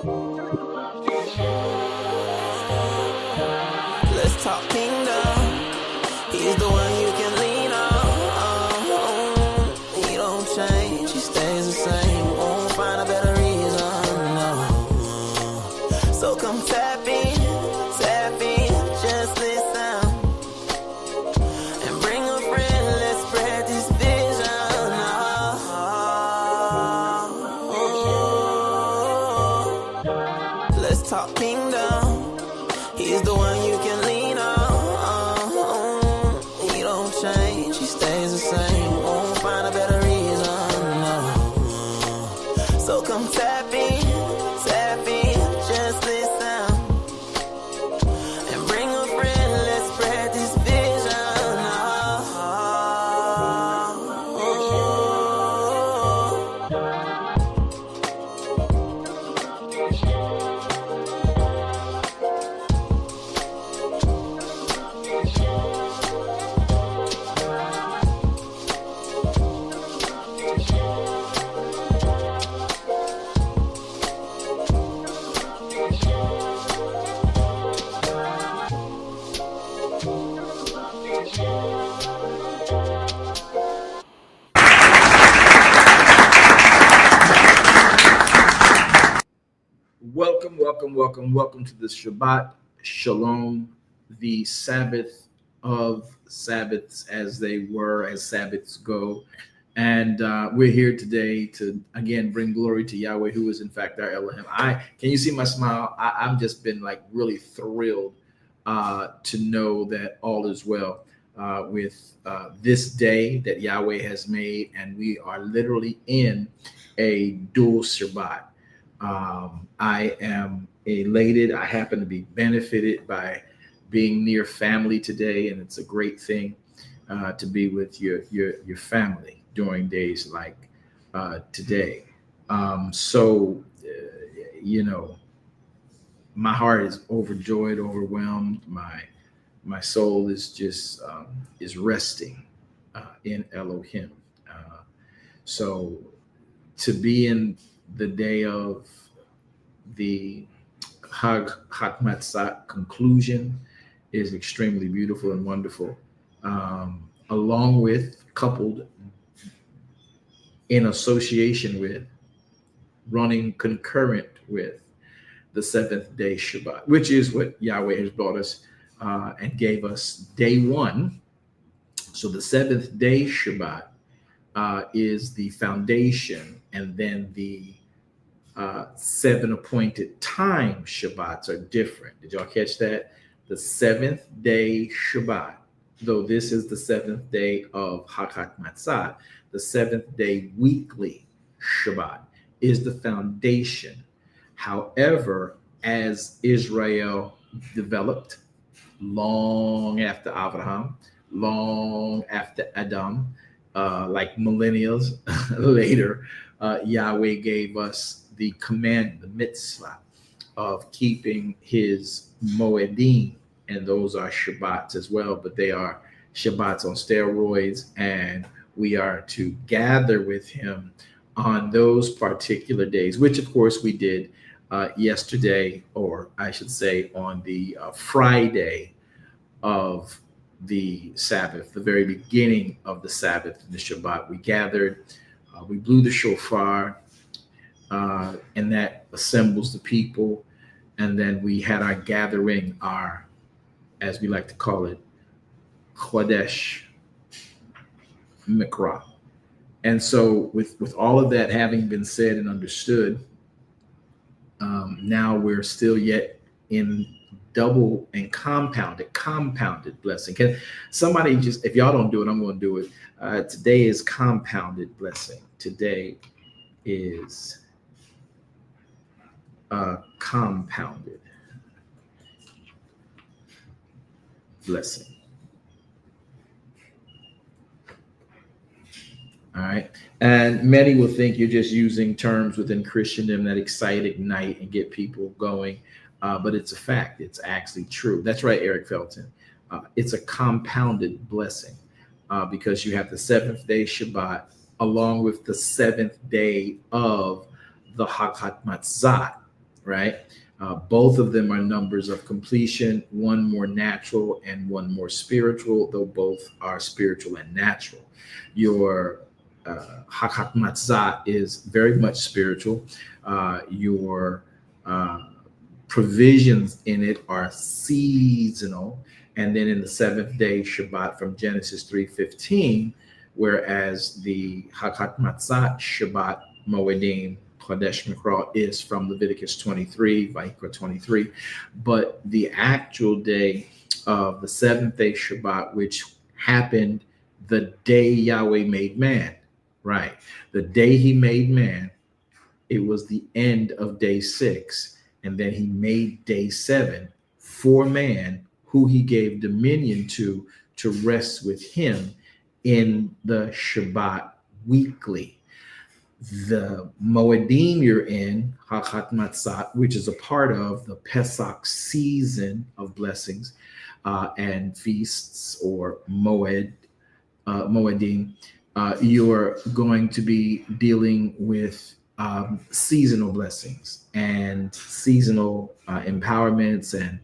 Let's talk kingdom. He's the one you can lean on. He don't change, he stays the same. Won't find a better reason, no. So come tap in, just listen. And bring a friend, let's spread this vision. Let's talk kingdom. He's the one you can lean on. He don't change, he stays the same. Won't find a better reason, no. So come tap in, just listen. And bring a friend, let's spread this vision. Welcome to the Shabbat Shalom, the Sabbath of Sabbaths as they were, as Sabbaths go. And we're here today to, again, bring glory to Yahweh, who is in fact our Elohim. Can you see my smile? I'm just been like really thrilled to know that all is well with this day that Yahweh has made. And we are literally in a dual Shabbat. I am elated. I happen to be benefited by being near family today, and it's a great thing to be with your family during days like today. My heart is overjoyed, overwhelmed. My soul is just is resting in Elohim. So to be in the day of the HaMatzot conclusion is extremely beautiful and wonderful, along with, coupled in association with, running concurrent with the seventh day Shabbat, which is what Yahweh has brought us and gave us day one. So the seventh day Shabbat is the foundation, and then the 7 appointed time Shabbats are different. Did y'all catch that? The seventh day Shabbat, though this is the seventh day of HaMatzot, the seventh day weekly Shabbat is the foundation. However, as Israel developed long after Abraham, long after Adam, like millennials later, Yahweh gave us the command, the mitzvah of keeping his moedim, and those are Shabbats as well, but they are Shabbats on steroids, and we are to gather with him on those particular days, which of course we did yesterday, or I should say on the Friday of the Sabbath, the very beginning of the Sabbath, the Shabbat. We gathered, we blew the shofar, and that assembles the people. And then we had our gathering, our, as we like to call it, Chodesh Mikra. And so with all of that having been said and understood, now we're still yet in double and compounded blessing. Can somebody just, if y'all don't do it, I'm going to do it. Today is compounded blessing. Today is compounded blessing. All right. And many will think you're just using terms within Christendom that excite, ignite, and get people going. But it's a fact. It's actually true. That's right, Eric Felton. It's a compounded blessing because you have the seventh day Shabbat along with the seventh day of the HaMatzot, right? Both of them are numbers of completion, one more natural and one more spiritual, though both are spiritual and natural. Your HaMatzot is very much spiritual. Your provisions in it are seasonal. And then in the seventh day Shabbat from Genesis 3:15, whereas the HaMatzot Shabbat Moedim Chodesh Mikra is from Leviticus 23, Vayikra 23. But the actual day of the seventh day Shabbat, which happened the day Yahweh made man, right? The day he made man, it was the end of day 6. And then he made day 7 for man, who he gave dominion to rest with him in the Shabbat weekly. The Moedim you're in, HaMatzot, which is a part of the Pesach season of blessings and feasts, or Moedim, you're going to be dealing with seasonal blessings and seasonal empowerments, and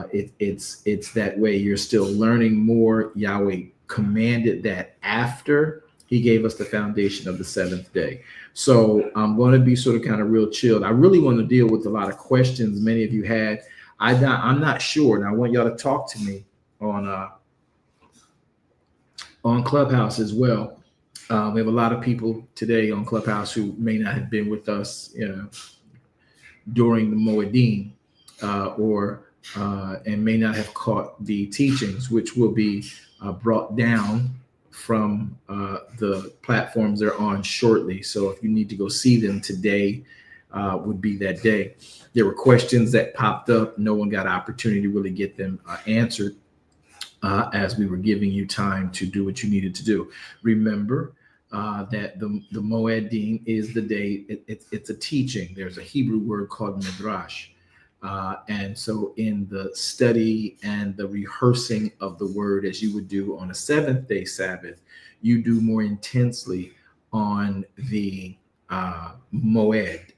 it's that way. You're still learning more. Yahweh commanded that after he gave us the foundation of the seventh day. So I'm going to be sort of kind of real chilled. I really want to deal with a lot of questions many of you had. I'm not sure, and I want y'all to talk to me on Clubhouse as well. We have a lot of people today on Clubhouse who may not have been with us, during the Moedim, and may not have caught the teachings, which will be brought down from the platforms they're on shortly. So if you need to go see them, today would be that day. There were questions that popped up. No one got an opportunity to really get them answered as we were giving you time to do what you needed to do. Remember that the Moedim is the day. It's a teaching. There's a Hebrew word called midrash. And so in the study and the rehearsing of the word, as you would do on a seventh day Sabbath, you do more intensely on the Moed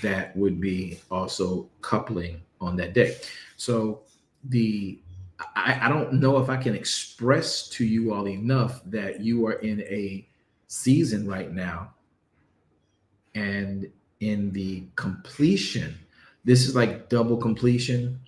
that would be also coupling on that day. So I don't know if I can express to you all enough that you are in a season right now, and in the completion, this is like double completion,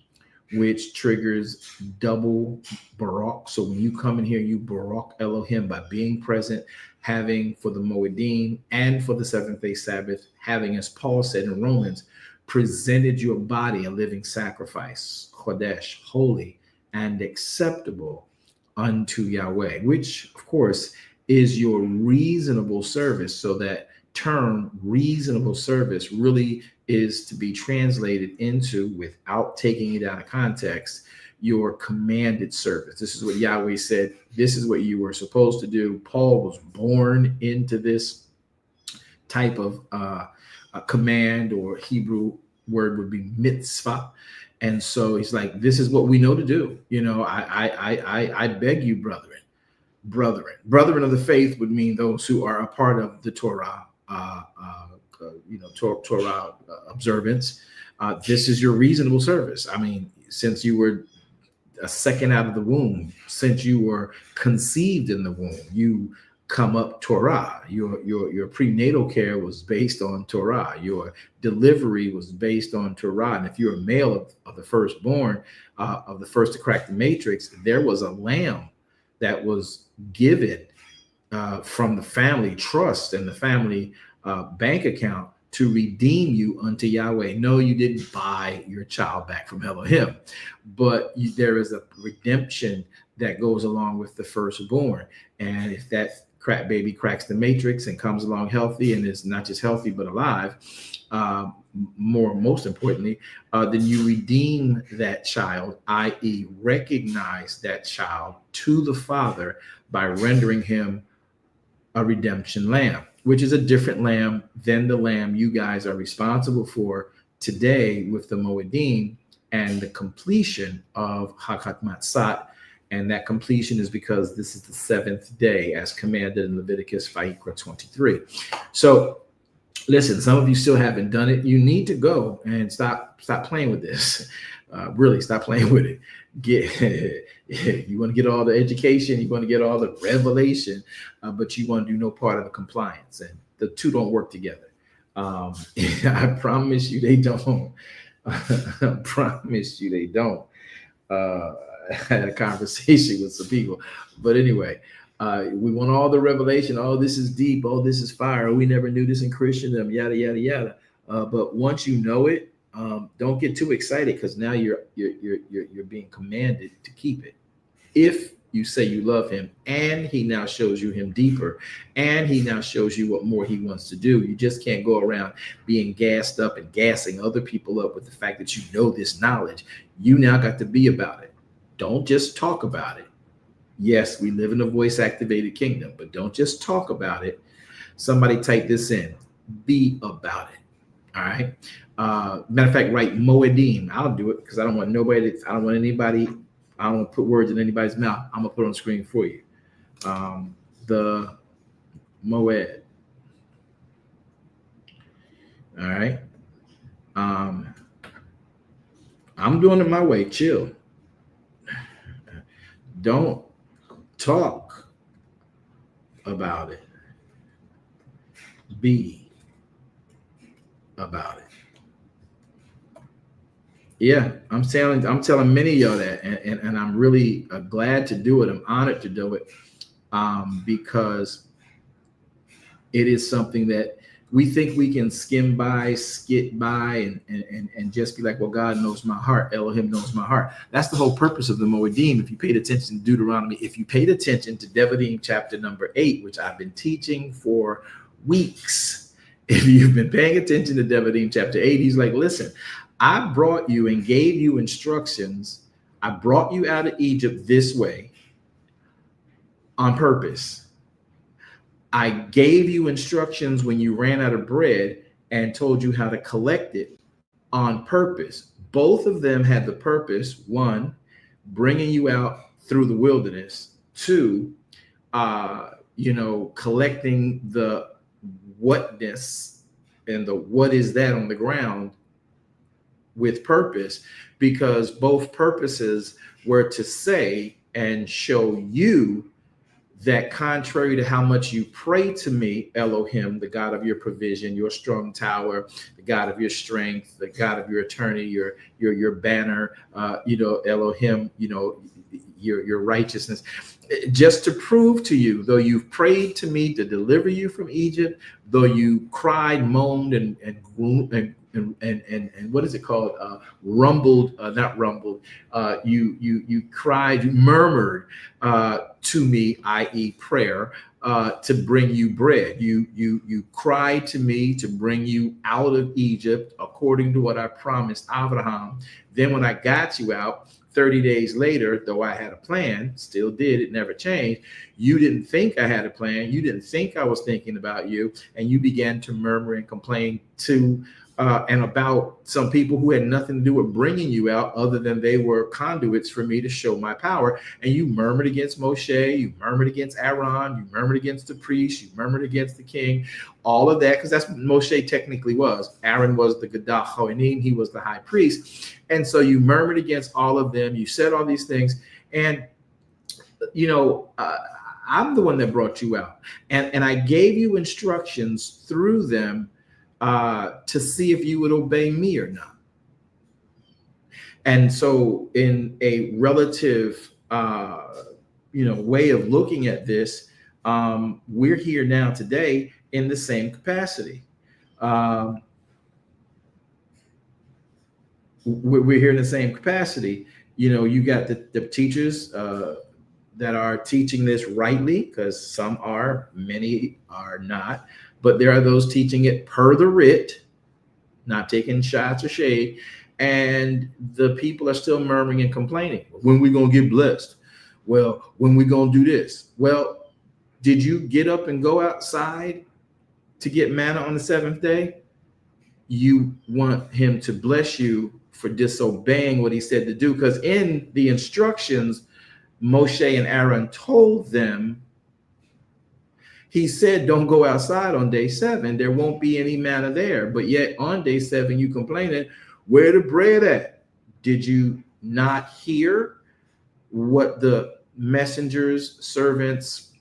which triggers double Barak. So when you come in here, you Barak Elohim by being present, having for the Moedim and for the seventh day Sabbath, having, as Paul said in Romans, presented your body a living sacrifice, Chodesh, holy and acceptable unto Yahweh, which of course is your reasonable service. So that term reasonable service really is to be translated into, without taking it out of context, your commanded service. This is what Yahweh said. This is what you were supposed to do. Paul was born into this type of command, or Hebrew word would be mitzvah. And so he's like, this is what we know to do. I beg you, brethren of the faith would mean those who are a part of the Torah, Torah observance. This is your reasonable service. I mean, since you were a second out of the womb, since you were conceived in the womb, you come up Torah. Your prenatal care was based on Torah. Your delivery was based on Torah. And if you're a male of the firstborn, of the first to crack the matrix, there was a lamb that was given from the family trust and the family bank account to redeem you unto Yahweh. No, you didn't buy your child back from Elohim, but there is a redemption that goes along with the firstborn. And if that baby cracks the matrix and comes along healthy, and is not just healthy but alive, most importantly, then you redeem that child, i.e. recognize that child to the Father by rendering him a redemption lamb, which is a different lamb than the lamb you guys are responsible for today with the Moedim and the completion of HaMatzot. And that completion is because this is the seventh day, as commanded in Leviticus Vayikra 23. So listen, some of you still haven't done it. You need to go and stop playing with this. Really stop playing with it. Get you want to get all the education, you want to get all the revelation, but you want to do no part of the compliance, and the two don't work together. I promise you they don't. I promise you they don't. I had a conversation with some people, but anyway, we want all the revelation. Oh, this is deep. Oh, this is fire. Oh, we never knew this in Christendom. Yada yada yada. But once you know it, don't get too excited, because now you're being commanded to keep it. If you say you love him, and he now shows you him deeper, and he now shows you what more he wants to do, you just can't go around being gassed up and gassing other people up with the fact that you know this knowledge. You now got to be about it. Don't just talk about it. Yes, we live in a voice activated kingdom, but don't just talk about it. Somebody type this in. Be about it. All right. Matter of fact, write Moedim. I'll do it because I don't want nobody. I don't want anybody. I don't want to put words in anybody's mouth. I'm gonna put it on the screen for you. The Moed. All right. I'm doing it my way. Chill. Don't talk about it. Be about it. Yeah, I'm telling many of y'all that, and I'm really glad to do it. I'm honored to do it, because it is something that we think we can skim by, skit by, and just be like, well, God knows my heart. Elohim knows my heart. That's the whole purpose of the Moedim. If you paid attention to Deuteronomy, if you paid attention to Devarim chapter number 8, which I've been teaching for weeks, if you've been paying attention to Devarim chapter 8, he's like, listen, I brought you and gave you instructions. I brought you out of Egypt this way on purpose. I gave you instructions when you ran out of bread and told you how to collect it on purpose. Both of them had the purpose: one, bringing you out through the wilderness; two, collecting the whatness and the what is that on the ground with purpose, because both purposes were to say and show you that your to how much you pray to me, Elohim, the God of your provision, your strong tower, the God of your strength, the God of your attorney, your banner, Elohim, your righteousness, just to prove to you, though you've prayed to me to deliver you from Egypt, though you cried, moaned, and what is it called? Rumbled, not rumbled. You cried, you murmured to me, i.e., prayer, to bring you bread. You cried to me to bring you out of Egypt according to what I promised Abraham. Then when I got you out, 30 days later, though I had a plan, still did, it never changed. You didn't think I had a plan. You didn't think I was thinking about you. And you began to murmur and complain to and about some people who had nothing to do with bringing you out, other than they were conduits for me to show my power. And you murmured against Moshe, you murmured against Aaron, you murmured against the priest, you murmured against the king, all of that, because that's what Moshe technically was. Aaron was the Gadol Kohanim, he was the high priest. And so you murmured against all of them, you said all these things, and I'm the one that brought you out. And I gave you instructions through them to see if you would obey me or not. And so in a relative, way of looking at this, we're here now today in the same capacity. We're here in the same capacity. You got the teachers that are teaching this rightly, because some are, many are not. But there are those teaching it per the writ, not taking shots or shade. And the people are still murmuring and complaining. When we going to get blessed? Well, when we going to do this? Well, did you get up and go outside to get manna on the seventh day? You want him to bless you for disobeying what he said to do. Because in the instructions, Moshe and Aaron told them, He said, don't go outside on day 7. There won't be any manna there. But yet on day 7, you complaining, where the bread at? Did you not hear what the messengers, servants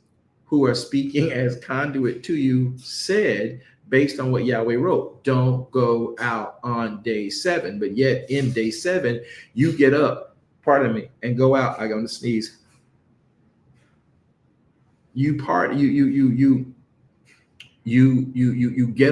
who are speaking as conduit to you said based on what Yahweh wrote? Don't go out on day 7. But yet in day 7, you get up, pardon me, and go out. I'm going to sneeze. You get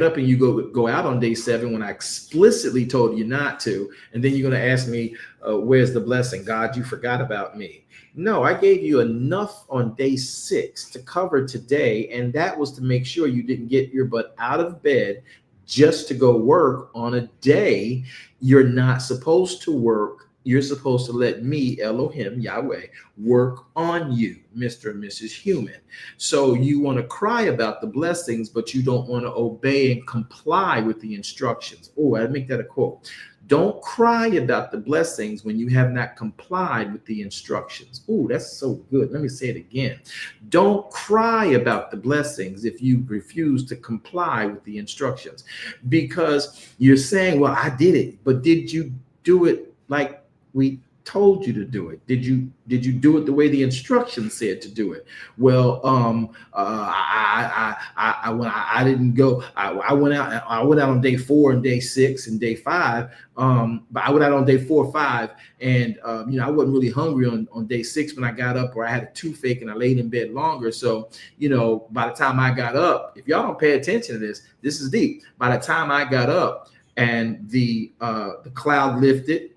up and you go out on day 7 when I explicitly told you not to, and then you're going to ask me, where's the blessing? God, you forgot about me. No, I gave you enough on day 6 to cover today, and that was to make sure you didn't get your butt out of bed just to go work on a day you're not supposed to work. You're supposed to let me, Elohim, Yahweh, work on you, Mr. and Mrs. Human. So you want to cry about the blessings, but you don't want to obey and comply with the instructions. Oh, I make that a quote. Don't cry about the blessings when you have not complied with the instructions. Oh, that's so good. Let me say it again. Don't cry about the blessings if you refuse to comply with the instructions, because you're saying, well, I did it, but did you do it like we told you to do it? Did you do it the way the instructions said to do it? Well, I didn't go. I went out on day 4 and day 6 and day 5. But I went out on day 4 or 5, and I wasn't really hungry on day 6 when I got up, or I had a toothache and I laid in bed longer. So by the time I got up, if y'all don't pay attention to this is deep. By the time I got up and the cloud lifted,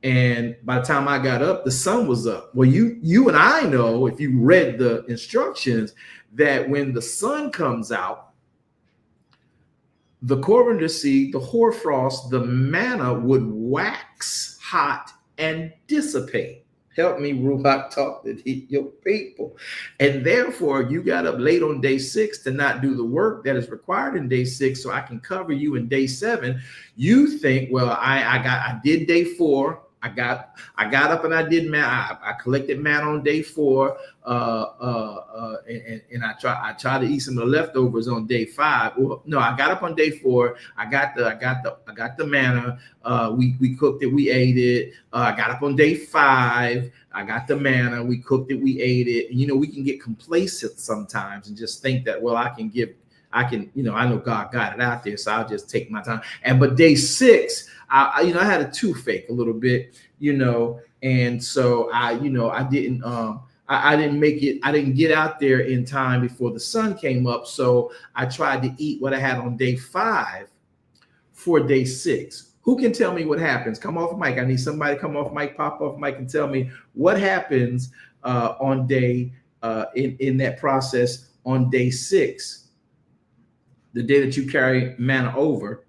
and by the time I got up, the sun was up. Well, you and I know, if you read the instructions, that when the sun comes out, the coriander seed, the hoarfrost, the manna would wax hot and dissipate. Help me, Ruach, talk to your people. And therefore, you got up late on day 6 to not do the work that is required in day 6, so I can cover you in day 7. You think, well, I did day 4. I got up and I did manna. I collected manna on day 4, and I tried to eat some of the leftovers on day 5. Well, no, I got up on day 4. I got the manna. We cooked it. We ate it. I got up on day 5. I got the manna. We cooked it. We ate it. And we can get complacent sometimes and just think that, well, I know God got it out there, so I'll just take my time. But day 6, I had a toothache a little bit, and so I didn't make it. I didn't get out there in time before the sun came up. So I tried to eat what I had on day 5 for day 6. Who can tell me what happens? Come off mic. I need somebody to come off mic, pop off mic, and tell me what happens on day in that process on day 6, the day that you carry manna over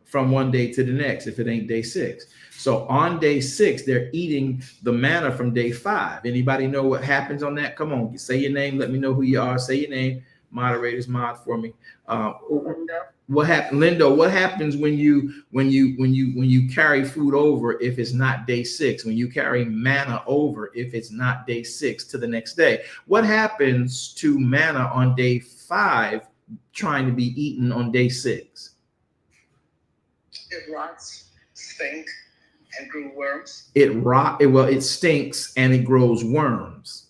from one day to the next, if it ain't day 6. So on day 6, they're eating the manna from day 5. Anybody know what happens on that? Come on, say your name. Let me know who you are. Say your name. Moderators, mod for me. What happened, Lindo? What happens when you carry food over if it's not day 6? When you carry manna over if it's not day 6 to the next day? What happens to manna on day 5 trying to be eaten on day 6? It rots, stinks, and grew worms. It stinks and it grows worms.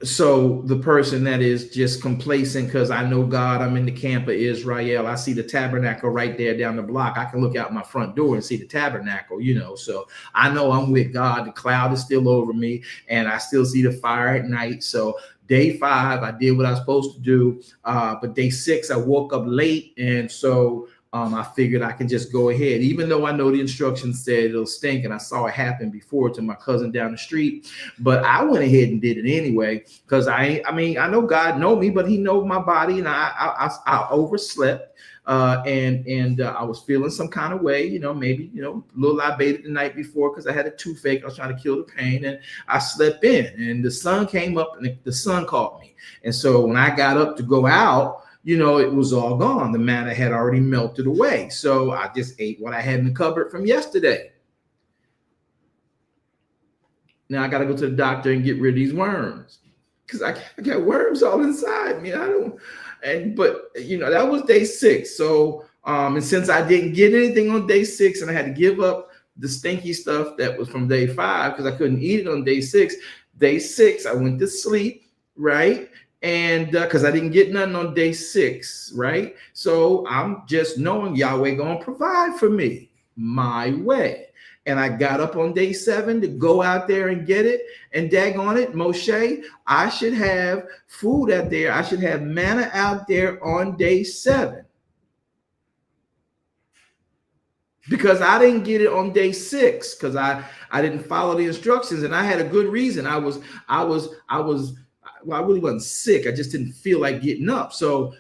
So the person that is just complacent, because I know God, I'm in the camp of Israel. I see the tabernacle right there down the block. I can look out my front door and see the tabernacle, so I know I'm with God. The cloud is still over me and I still see the fire at night. So day 5, I did what I was supposed to do. But day 6, I woke up late. And so I figured I can just go ahead, even though I know the instructions said it'll stink. And I saw it happen before to my cousin down the street. But I went ahead and did it anyway, because I know God know me, but he knows my body. And I overslept. And I was feeling some kind of way, maybe, a little libated the night before because I had a toothache. I was trying to kill the pain, and I slept in, and the sun came up and the sun caught me. And so when I got up to go out, it was all gone. The manna had already melted away. So I just ate what I had in the cupboard from yesterday. Now I got to go to the doctor and get rid of these worms because I got worms all inside me. But that was day 6. So, and since I didn't get anything on day 6 and I had to give up the stinky stuff that was from day 5 because I couldn't eat it on day 6. Day 6, I went to sleep, right? And because I didn't get nothing on day 6, right? So I'm just knowing Yahweh gonna provide for me my way. And I got up on day 7 to go out there and get it. And daggone it, Moshe, I should have food out there. I should have manna out there on day 7. Because I didn't get it on day 6 because I didn't follow the instructions, and I had a good reason. I really wasn't sick. I just didn't feel like getting up. So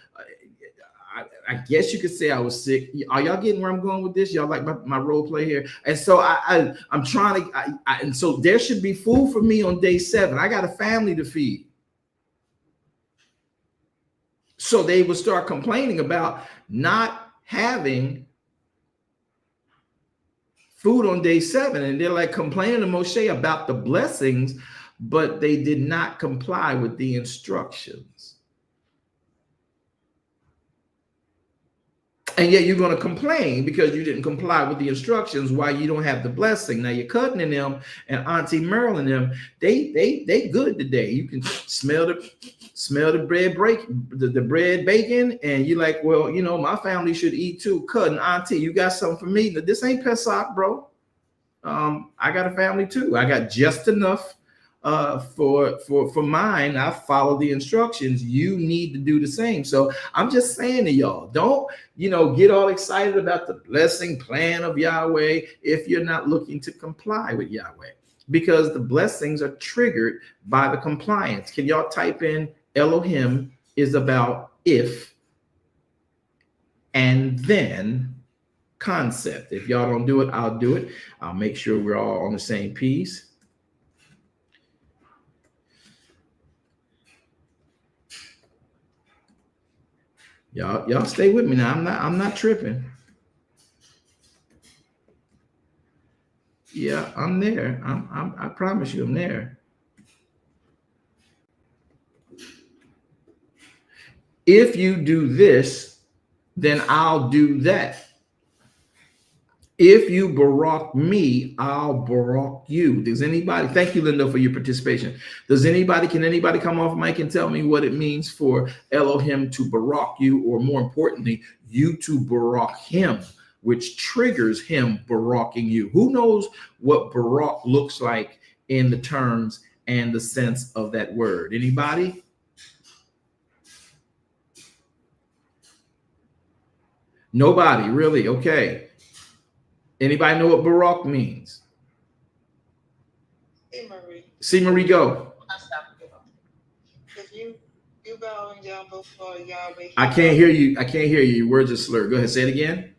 I guess you could say I was sick. Are y'all getting where I'm going with this? Y'all like my role play here? And so I'm trying to, and so there should be food for me on day 7. I got a family to feed. So they would start complaining about not having food on day 7, and they're like complaining to Moshe about the blessings, but they did not comply with the instructions. And yet you're going to complain because you didn't comply with the instructions why you don't have the blessing. Now you're cutting in them, and Auntie Merle and them, they good today. You can smell the bread bacon, and you're like, well, my family should eat too. Cutting, Auntie, you got something for me? This ain't Pesach, bro. I got a family too. I got just enough for mine. I follow the instructions. You need to do the same. So I'm just saying to y'all, don't get all excited about the blessing plan of Yahweh if you're not looking to comply with Yahweh, because the blessings are triggered by the compliance. Can y'all type in Elohim is about if and then concept? If y'all don't do it, I'll do it. I'll make sure we're all on the same piece. Y'all stay with me now. I'm not tripping. Yeah, I'm there. I promise you I'm there. If you do this, then I'll do that. If you barak me, I'll barak you. Does anybody, thank you, Linda, for your participation. Can anybody come off mic and tell me what it means for Elohim to barak you, or more importantly, you to barak him, which triggers him baraking you? Who knows what barak looks like in the terms and the sense of that word? Anybody? Nobody, really? Okay. Anybody know what barak means? See Marie, go. If you bowing down before Yahweh, I can't hear you. Your words are slurred. Go ahead, say it again.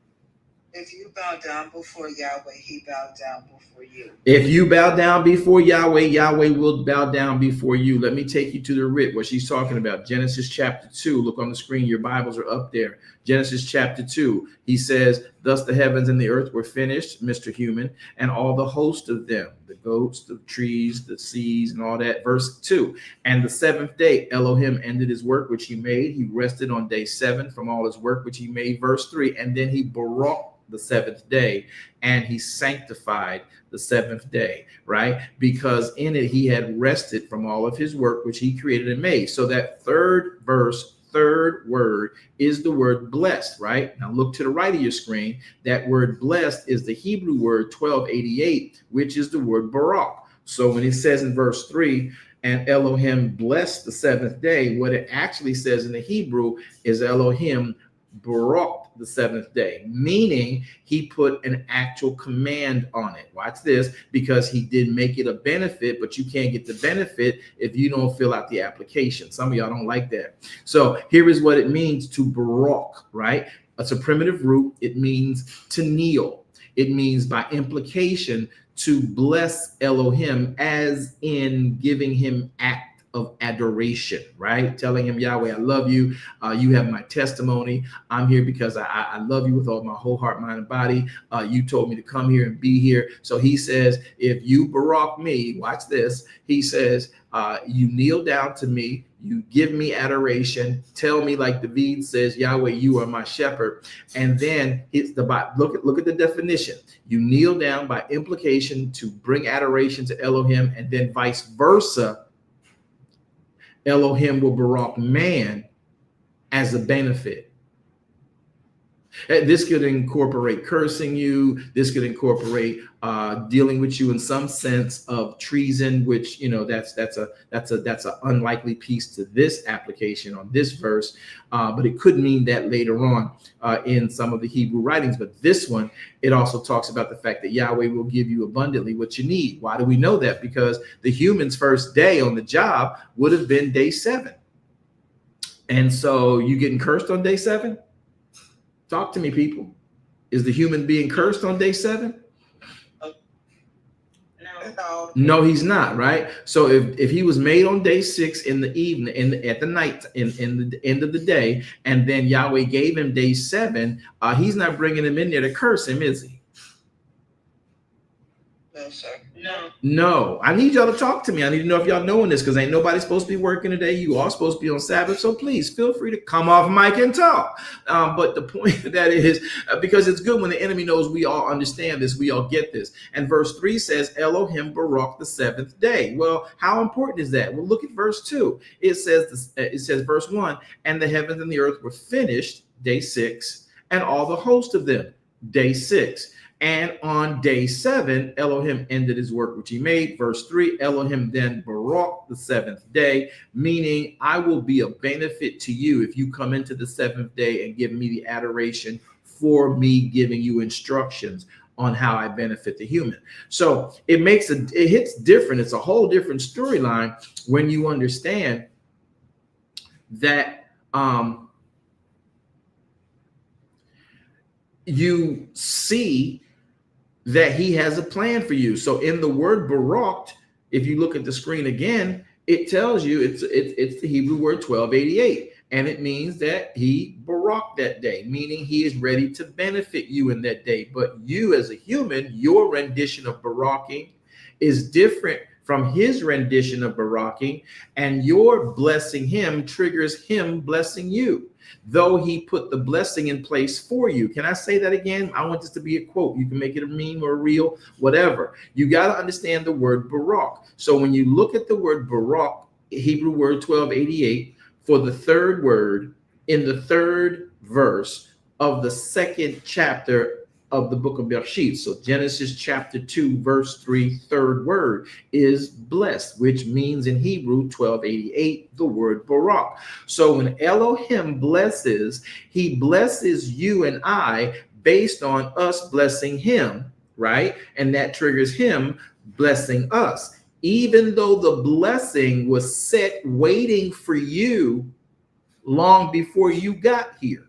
If you bow down before Yahweh, he bowed down before you. If you bow down before Yahweh, Yahweh will bow down before you. Let me take you to the writ, what she's talking about. Genesis chapter 2. Look on the screen. Your Bibles are up there. Genesis chapter 2. He says, thus the heavens and the earth were finished, Mr. Human, and all the host of them, the goats, the trees, the seas, and all that. Verse 2. And the 7th day, Elohim ended his work which he made. He rested on day 7 from all his work which he made. Verse 3. And then he baraked the 7th day, and he sanctified the 7th day, right? Because in it he had rested from all of his work which he created and made. So that third verse, third word is the word blessed, right? Now look to the right of your screen. That word blessed is the Hebrew word 1288, which is the word barak. So when it says in verse 3, and Elohim blessed the 7th day, what it actually says in the Hebrew is Elohim barak the 7th day, meaning he put an actual command on it. Watch this, because he did make it a benefit, but you can't get the benefit if you don't fill out the application. Some of y'all don't like that. So here is what it means to barak, right? It's a primitive root. It means to kneel. It means by implication to bless Elohim, as in giving him act of adoration, right? Telling him, Yahweh, I love you. You have my testimony. I'm here because I love you with all my whole heart, mind, and body. You told me to come here and be here. So he says, if you barak me, watch this. He says, you kneel down to me. You give me adoration. Tell me, like David says, Yahweh, you are my shepherd. And then it's the look at the definition. You kneel down by implication to bring adoration to Elohim, and then vice versa. Elohim will barak man as a benefit. This could incorporate cursing you. This could incorporate dealing with you in some sense of treason, which, you know, that's an unlikely piece to this application on this verse. But it could mean that later on in some of the Hebrew writings. But this one, it also talks about the fact that Yahweh will give you abundantly what you need. Why do we know that? Because the human's first day on the job would have been day 7. And so you getting cursed on day 7? Talk to me, people. Is the human being cursed on day 7? No, he's not, right? So if he was made on day 6 in the evening, at the night, in the end of the day, and then Yahweh gave him day 7, he's not bringing him in there to curse him, is he? No, sir. No. I need y'all to talk to me. I need to know if y'all knowing this, because ain't nobody supposed to be working today. You all supposed to be on Sabbath. So please feel free to come off mic and talk. But the point of that is, because it's good when the enemy knows we all understand this, we all get this. And verse 3 says, Elohim barak the 7th day. Well, how important is that? Well, look at verse 2. It says verse 1, and the heavens and the earth were finished, day 6, and all the host of them, day 6. And on day 7, Elohim ended his work which he made. Verse 3, Elohim then barak the 7th day, meaning I will be a benefit to you if you come into the 7th day and give me the adoration for me giving you instructions on how I benefit the human. So it hits different. It's a whole different storyline when you understand that you see that he has a plan for you. So in the word baraked, if you look at the screen again, it tells you it's the Hebrew word 1288, and it means that he baraked that day, meaning he is ready to benefit you in that day. But you as a human, your rendition of baraking is different from his rendition of baraking, and your blessing him triggers him blessing you, though he put the blessing in place for you. Can I say that again? I want this to be a quote. You can make it a meme or a reel, whatever. You got to understand the word barak. So when you look at the word barak, Hebrew word 1288, for the third word in the third verse of the 2nd chapter of the book of Bereshit. So Genesis chapter 2, verse 3, third word is blessed, which means in Hebrew 1288, the word barak. So when Elohim blesses, he blesses you and I based on us blessing him, right? And that triggers him blessing us, even though the blessing was set waiting for you long before you got here.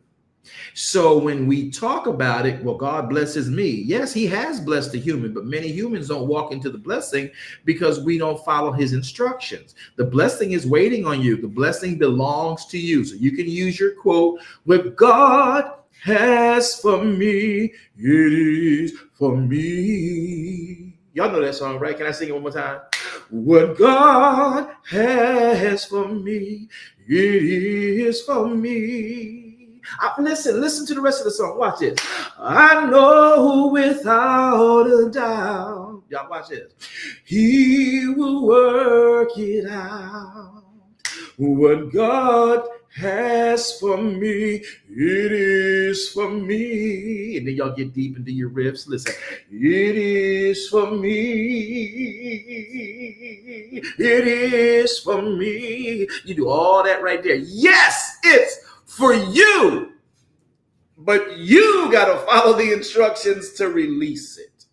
So when we talk about it, well, God blesses me. Yes, he has blessed the human, but many humans don't walk into the blessing because we don't follow his instructions. The blessing is waiting on you. The blessing belongs to you. So you can use your quote, what God has for me, it is for me. Y'all know that song, right? Can I sing it one more time? What God has for me, it is for me. Listen to the rest of the song. Watch this. I know without a doubt. Y'all watch this. He will work it out. What God has for me, it is for me. And then y'all get deep into your riffs. Listen. It is for me. It is for me. You do all that right there. Yes, it's for you, but you got to follow the instructions to release it.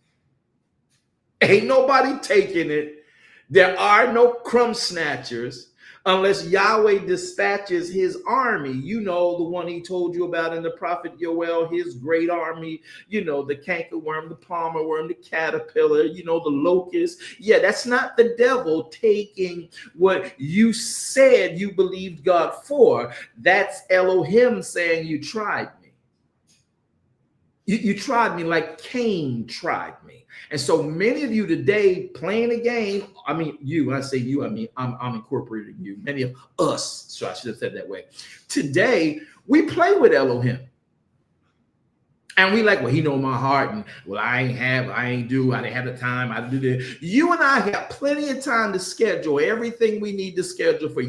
Ain't nobody taking it. There are no crumb snatchers. unless Yahweh dispatches his army. You know, the one he told you about in the prophet Yoel, his great army, you know, the cankerworm, the palmer worm, the caterpillar, you know, the locust. Yeah, that's not the devil taking what you said you believed God for. That's Elohim saying, you tried me. You tried me like Cain tried me. And so many of you today playing a game, I mean, you, when I say you, I mean, I'm incorporating you, many of us, so I should have said that way. Today, we play with Elohim. And we like, well, he know my heart, and well, I didn't have the time, I didn't do this. You and I got plenty of time to schedule everything we need to schedule for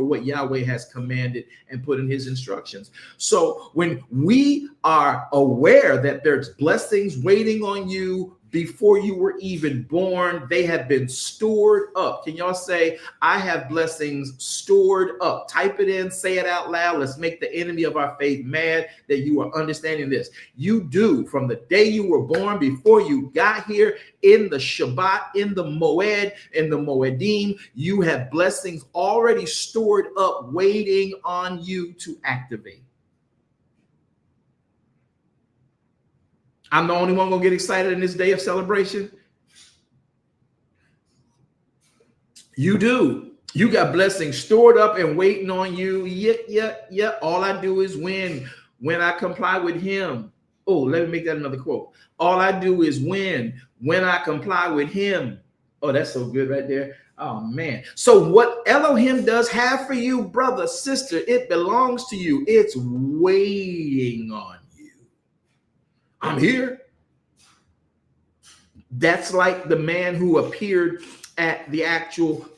what Yahweh has commanded and put in his instructions. So when we are aware that there's blessings waiting on you before you were even born, they have been stored up. Can y'all say, I have blessings stored up? Type it in, say it out loud. Let's make the enemy of our faith mad that you are understanding this. You do, from the day you were born, before you got here, in the Shabbat, in the Moed, in the Moedim, you have blessings already stored up, waiting on you to activate. I'm the only one gonna get excited in this day of celebration. You do. You got blessings stored up and waiting on you. Yeah. All I do is win when I comply with him. Oh, let me make that another quote. All I do is win when I comply with him. Oh, that's so good right there. Oh, man. So what Elohim does have for you, brother, sister, it belongs to you. It's waiting on you. I'm here. That's like the man who appeared at the actual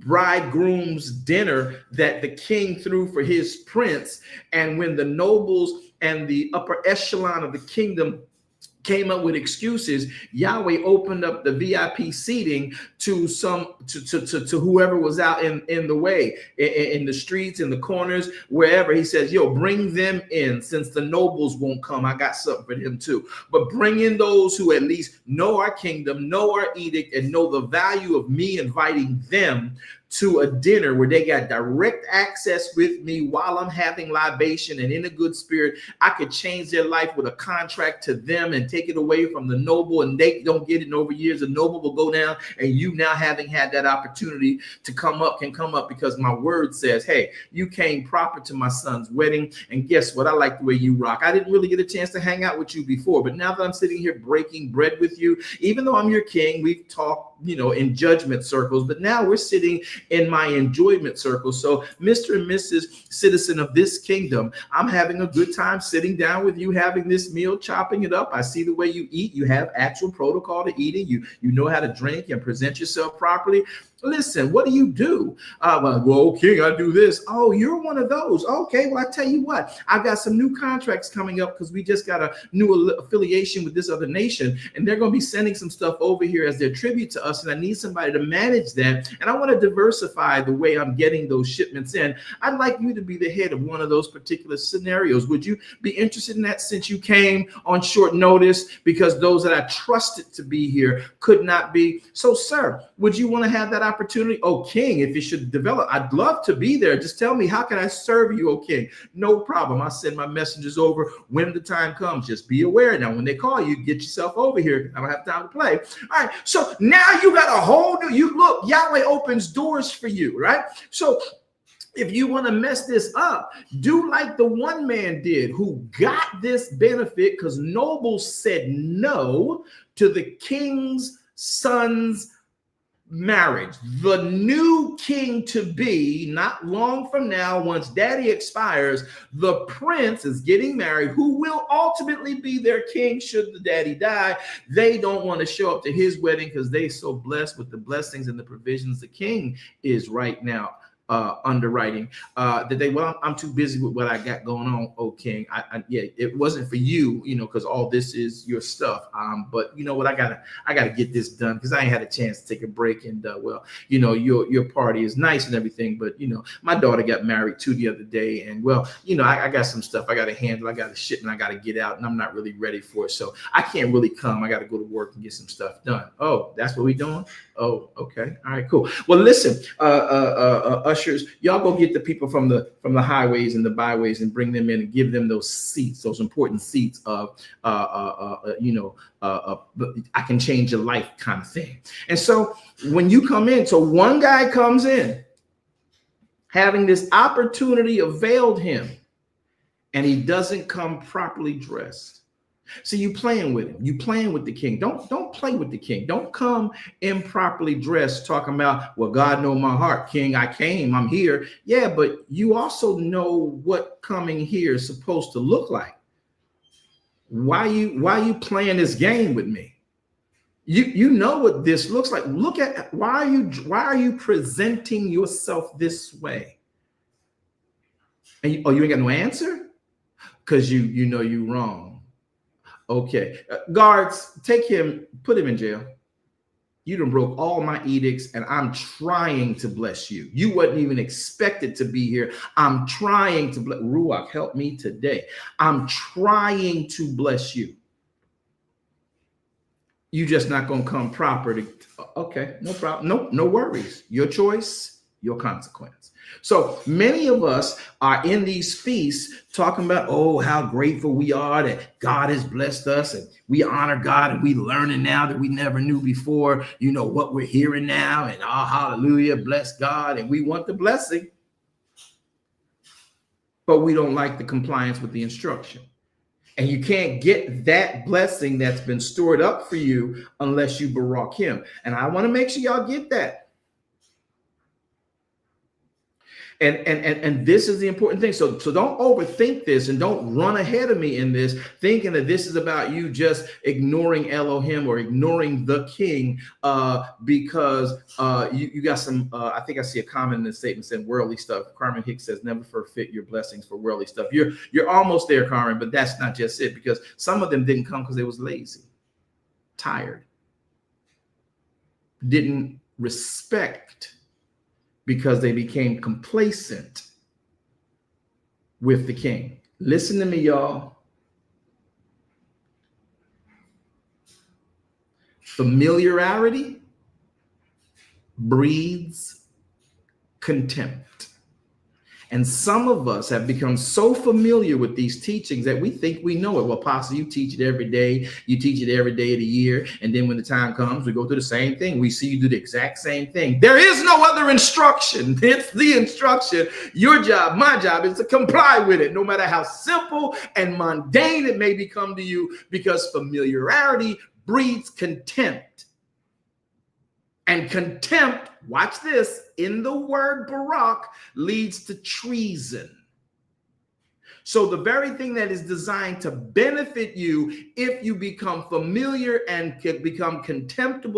bridegroom's dinner that the king threw for his prince. And when the nobles and the upper echelon of the kingdom came up with excuses, Yahweh opened up the VIP seating to whoever was out in the way, in the streets, in the corners, wherever. He says, yo, bring them in. Since the nobles won't come, I got something for them too. But bring in those who at least know our kingdom, know our edict, and know the value of me inviting them to a dinner where they got direct access with me while I'm having libation and in a good spirit. I could change their life with a contract to them and take it away from the noble, and they don't get it in over years. The noble will go down, and you, now having had that opportunity to come up, can come up because my word says, hey, you came proper to my son's wedding. And guess what? I like the way you rock. I didn't really get a chance to hang out with you before, but now that I'm sitting here breaking bread with you, even though I'm your king, we've talked, you know, in judgment circles, but now we're sitting in my enjoyment circle. So Mr. and Mrs. Citizen of this kingdom, I'm having a good time sitting down with you, having this meal, chopping it up. I see the way you eat. You have actual protocol to eating. You know how to drink and present yourself properly. Listen, what do? Well, king, I do this. Oh, you're one of those. Okay, well, I tell you what, I've got some new contracts coming up because we just got a new affiliation with this other nation, and they're going to be sending some stuff over here as their tribute to us, and I need somebody to manage that, and I want to diversify the way I'm getting those shipments in. I'd like you to be the head of one of those particular scenarios. Would you be interested in that, since you came on short notice because those that I trusted to be here could not be? So, sir, would you want to have that opportunity? Oh, king, if it should develop, I'd love to be there. Just tell me, how can I serve you, oh king? No problem. I'll send my messengers over when the time comes. Just be aware. Now, when they call you, get yourself over here. I don't have time to play. All right. So now you got a whole new, look, Yahweh opens doors for you, right? So if you want to mess this up, do like the one man did who got this benefit because nobles said no to the king's son's marriage. The new king to be, not long from now, once daddy expires, the prince is getting married, who will ultimately be their king should the daddy die. They don't want to show up to his wedding because they're so blessed with the blessings and the provisions the king is right now underwriting, that they, well, I'm too busy with what I got going on, oh king. Yeah, it wasn't for you, you know, because all this is your stuff. But you know what, I gotta get this done because I ain't had a chance to take a break. And well, you know, your party is nice and everything, but you know, my daughter got married too the other day, and well, you know, I got some stuff I gotta handle. I got a shit and I gotta get out, and I'm not really ready for it, so I can't really come. I gotta go to work and get some stuff done. Oh, that's what we doing? Oh, okay, all right, cool. Well, listen, ushers, y'all go get the people from the highways and the byways and bring them in and give them those seats, those important seats of I can change your life kind of thing. And so when you come in, so one guy comes in having this opportunity availed him, and he doesn't come properly dressed. So you playing with him. You playing with the king. Don't play with the king. Don't come improperly dressed talking about, well, God know my heart, king. I came. I'm here. Yeah, but you also know what coming here is supposed to look like. Why you playing this game with me? You know what this looks like. Look at why are you presenting yourself this way? And you ain't got no answer? Because you know you wrong. Okay, guards, take him, put him in jail. You done broke all my edicts, and I'm trying to bless you. You wasn't even expected to be here. I'm trying to bless. Ruach, help me today. I'm trying to bless you. You just not gonna come proper to. Okay, no problem. No worries. Your choice, your consequence. So many of us are in these feasts talking about, oh, how grateful we are that God has blessed us and we honor God and we learning now that we never knew before, you know, what we're hearing now, and hallelujah, bless God, and we want the blessing, but we don't like the compliance with the instruction. And you can't get that blessing that's been stored up for you unless you barak him. And I want to make sure y'all get that. And this is the important thing. So don't overthink this and don't run ahead of me in this, thinking that this is about you just ignoring Elohim or ignoring the king because you got some, I think I see a comment in the statement saying worldly stuff. Carmen Hicks says, never forfeit your blessings for worldly stuff. You're almost there, Carmen, but that's not just it, because some of them didn't come because they was lazy, tired, didn't respect, because they became complacent with the king. Listen to me, y'all. Familiarity breeds contempt. And some of us have become so familiar with these teachings that we think we know it. Well, Pastor, you teach it every day. You teach it every day of the year. And then when the time comes, we go through the same thing. We see you do the exact same thing. There is no other instruction. It's the instruction. Your job, my job, is to comply with it, no matter how simple and mundane it may become to you, because familiarity breeds contempt. And contempt, watch this, in the word barak, leads to treason. So the very thing that is designed to benefit you, if you become familiar and become have contempt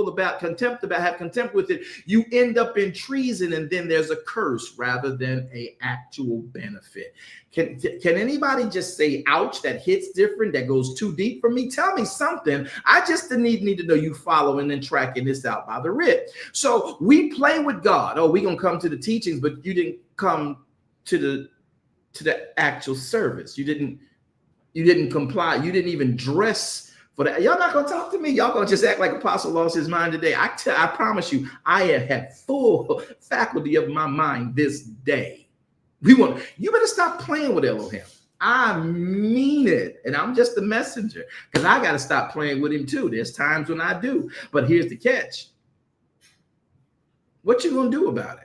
with it, you end up in treason, and then there's a curse rather than an actual benefit. Can anybody just say, ouch, that hits different, that goes too deep for me? Tell me something. I just need to know you following and tracking this out by the writ. So we play with God. Oh, we're going to come to the teachings, but you didn't come to the actual service. You didn't comply. You didn't even dress for that. Y'all not gonna talk to me. Y'all gonna just act like Apostle lost his mind today. I promise you, I have had full faculty of my mind this day. You better stop playing with Elohim. I mean it. And I'm just the messenger, because I got to stop playing with him too. There's times when I do. But here's the catch. What you gonna do about it?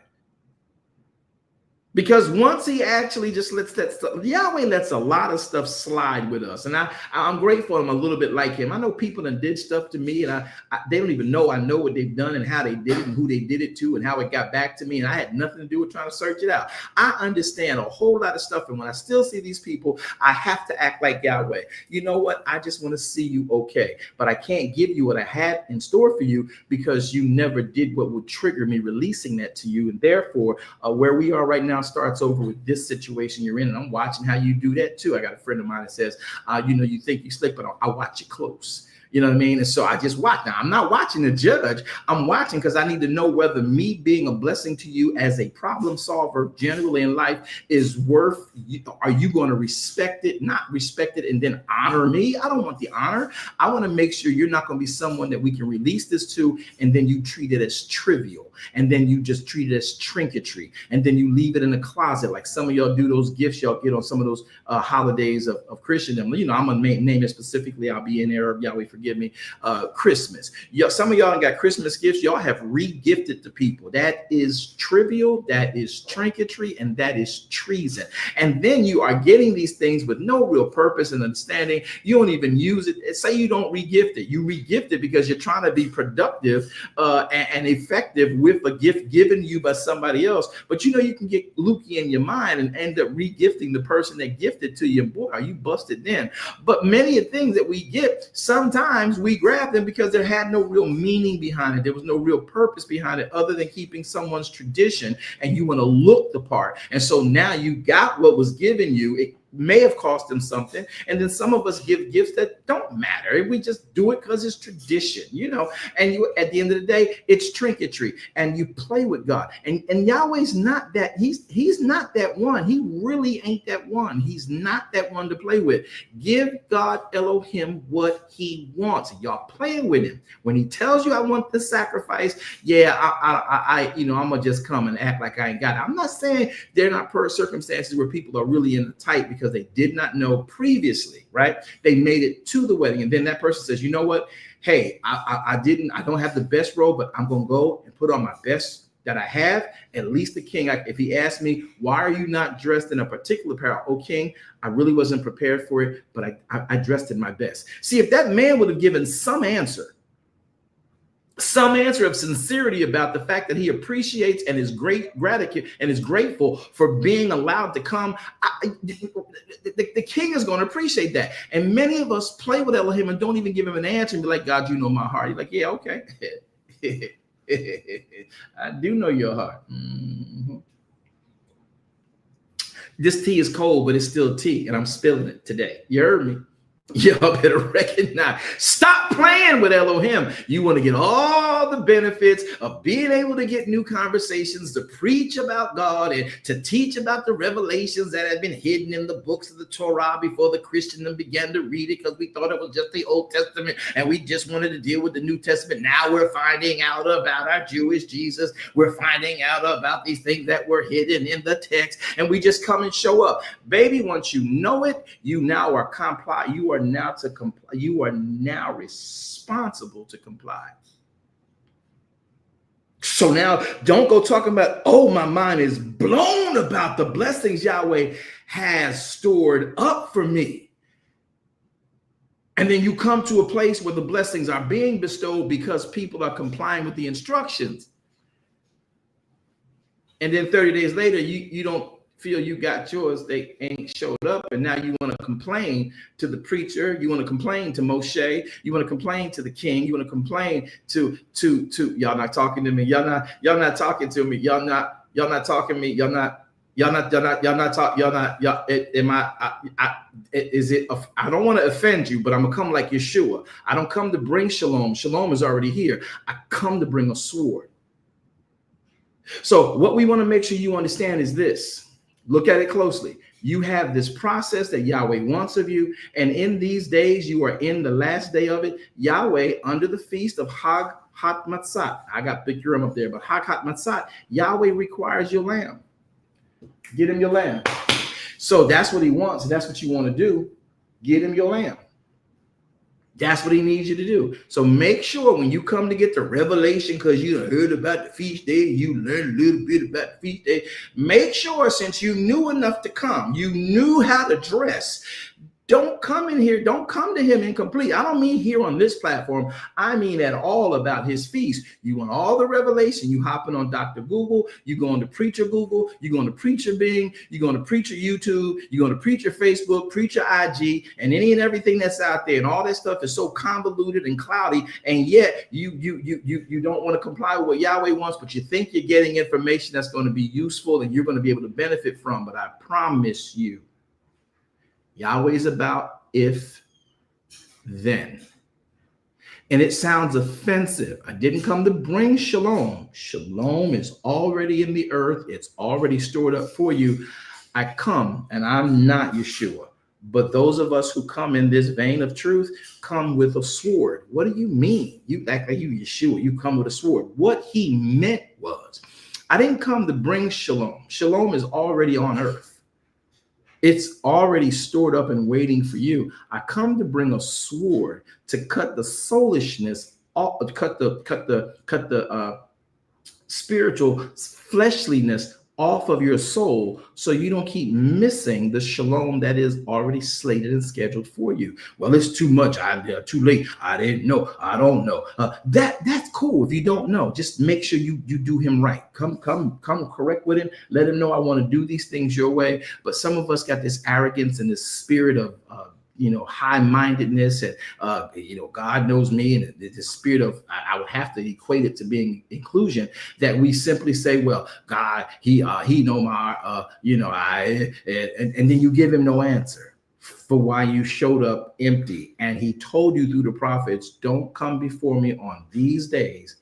Because once he actually just lets that stuff, Yahweh lets a lot of stuff slide with us. And I'm grateful I'm a little bit like him. I know people that did stuff to me, and they don't even know I know what they've done and how they did it and who they did it to and how it got back to me. And I had nothing to do with trying to search it out. I understand a whole lot of stuff. And when I still see these people, I have to act like Yahweh. You know what? I just want to see you okay. But I can't give you what I had in store for you, because you never did what would trigger me releasing that to you. And therefore, where we are right now starts over with this situation you're in, and I'm watching how you do that too. I got a friend of mine that says, you think you slick, but I watch it close. You know what I mean? And so I just watch. Now, I'm not watching to judge. I'm watching because I need to know whether me being a blessing to you as a problem solver generally in life is worth, are you going to respect it, not respect it, and then honor me? I don't want the honor. I want to make sure you're not going to be someone that we can release this to, and then you treat it as trivial. trivial. And then you just treat it as trinketry. And then you leave it in the closet. Like some of y'all do those gifts y'all get on some of those holidays of Christendom. You know, I'm going to name it specifically. I'll be in there. Yahweh forgive me. Christmas. Some of y'all got Christmas gifts. Y'all have re-gifted to people. That is trivial. That is trinketry. And that is treason. And then you are getting these things with no real purpose and understanding. You don't even use it. Say you don't re-gift it. You re-gift it because you're trying to be productive and effective with a gift given you by somebody else. But you know, you can get looky in your mind and end up re-gifting the person that gifted to you. Boy, are you busted then. But many of the things that we get, sometimes we grab them because there had no real meaning behind it. There was no real purpose behind it other than keeping someone's tradition, and you want to look the part. And so now you got what was given you. It may have cost them something. And then some of us give gifts that don't matter. We just do it because it's tradition, you know, and you, at the end of the day, it's trinketry, and you play with God. And Yahweh's not that. He's not that one. He really ain't that one. He's not that one to play with. Give God Elohim what he wants. Y'all playing with him. When he tells you, I want the sacrifice, yeah, I you know, I'm gonna just come and act like I ain't got it. I'm not saying they're not circumstances where people are really in the tight because they did not know previously, right? They made it to the wedding, and then that person says, you know what? Hey, I don't have the best robe, but I'm gonna go and put on my best that I have. At least the king, if he asked me, why are you not dressed in a particular apparel? Oh, king, I really wasn't prepared for it, but I dressed in my best. See, if that man would have given some answer of sincerity about the fact that he appreciates and is grateful for being allowed to come, the king is going to appreciate that. And many of us play with Elohim and don't even give him an answer and be like, God, you know my heart. You're like, yeah, okay. I do know your heart. Mm-hmm. This tea is cold, but it's still tea, and I'm spilling it today. You heard me? Y'all better recognize. Stop playing with Elohim. You want to get all the benefits of being able to get new conversations, to preach about God and to teach about the revelations that have been hidden in the books of the Torah before the Christian began to read it because we thought it was just the Old Testament and we just wanted to deal with the New Testament. Now we're finding out about our Jewish Jesus. We're finding out about these things that were hidden in the text, and we just come and show up. Baby, once you know it, you now are compliant. You are now to comply. You are now responsible to comply. So now don't go talking about, oh, my mind is blown about the blessings Yahweh has stored up for me. And then you come to a place where the blessings are being bestowed because people are complying with the instructions. And then 30 days later, you don't feel you got yours, they ain't showed up, and now you want to complain to the preacher, you want to complain to Moshe, you want to complain to the king, you want to complain to y'all not talking to me, y'all not talking to me, y'all not talking to me, I don't want to offend you, but I'm gonna come like Yeshua. I don't come to bring shalom. Shalom is already here. I come to bring a sword. So what we want to make sure you understand is this. Look at it closely. You have this process that Yahweh wants of you. And in these days, you are in the last day of it. Yahweh, under the feast of Chag HaMatzot, I got big Urim up there, but Chag HaMatzot, Yahweh requires your lamb. Get him your lamb. So that's what he wants. That's what you want to do. Get him your lamb. That's what he needs you to do. So make sure when you come to get the revelation, because you heard about the feast day, you learned a little bit about the feast day. Make sure, since you knew enough to come, you knew how to dress. Don't come in here. Don't come to him incomplete. I don't mean here on this platform. I mean at all about his feast. You want all the revelation. You hopping on Dr. Google. You going to Preacher Google. You going to Preacher Bing. You going to Preacher YouTube. You going to Preacher Facebook, Preacher IG, and any and everything that's out there. And all that stuff is so convoluted and cloudy. And yet you don't want to comply with what Yahweh wants, but you think you're getting information that's going to be useful and you're going to be able to benefit from. But I promise you, Yahweh is about if then. And it sounds offensive. I didn't come to bring shalom. Shalom is already in the earth. It's already stored up for you. I come, and I'm not Yeshua, But those of us who come in this vein of truth come with a sword. What do you mean? You act like you Yeshua, you come with a sword. What he meant was, I didn't come to bring shalom. Shalom is already on earth. It's already stored up and waiting for you. I come to bring a sword to cut the soulishness, cut the spiritual fleshliness off of your soul, so you don't keep missing the shalom that is already slated and scheduled for you. Well, it's too much. Too late. I didn't know. I don't know. That's cool. If you don't know, just make sure you do him right. Come correct with him. Let him know I want to do these things your way. But some of us got this arrogance and this spirit of high-mindedness, and God knows me, and the spirit of, I would have to equate it to being inclusion, that we simply say, well, God, he know my, and then you give him no answer for why you showed up empty. And he told you through the prophets, don't come before me on these days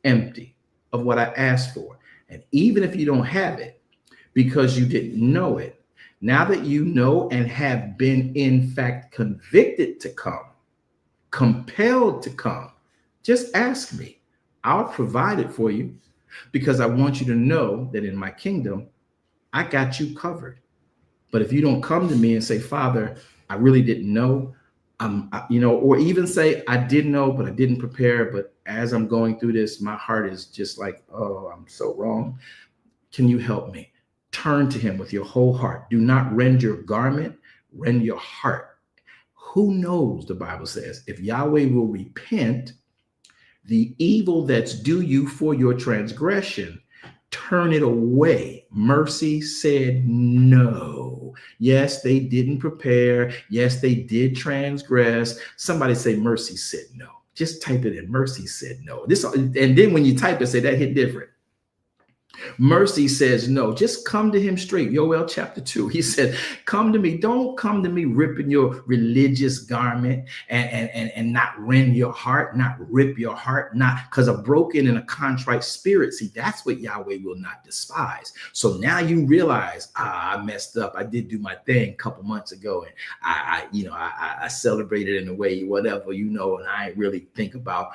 empty of what I asked for. And even if you don't have it because you didn't know it, now that you know and have been in fact convicted to come, compelled to come, just ask me. I'll provide it for you, because I want you to know that in my kingdom, I got you covered. But if you don't come to me and say, Father, I really didn't know, or even say, I did know, but I didn't prepare. But as I'm going through this, my heart is just like, oh, I'm so wrong. Can you help me? Turn to him with your whole heart. Do not rend your garment, rend your heart. Who knows, the Bible says, if Yahweh will repent the evil that's due you for your transgression, turn it away. Mercy said no. Yes, they didn't prepare. Yes, they did transgress. Somebody say mercy said no. Just type it in. Mercy said no. And then when you type it, say that hit different. Mercy says no. Just come to him straight. Yoel chapter 2. He said, come to me. Don't come to me ripping your religious garment and not rend your heart, not rip your heart, not because a broken and a contrite spirit. See, that's what Yahweh will not despise. So now you realize, I messed up. I did do my thing a couple months ago, and I celebrated in a way, whatever, and I ain't really think about,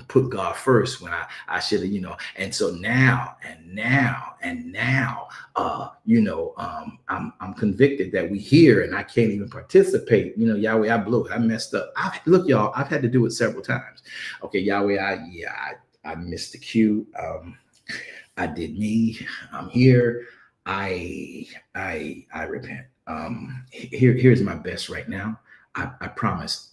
put God first when I should have, and so now, I'm convicted that we hear and I can't even participate. Yahweh, I blew it. I messed up. Look, y'all, I've had to do it several times. Okay, Yahweh, I missed the cue. I did me. I'm here. I repent. Here's my best right now. I promise.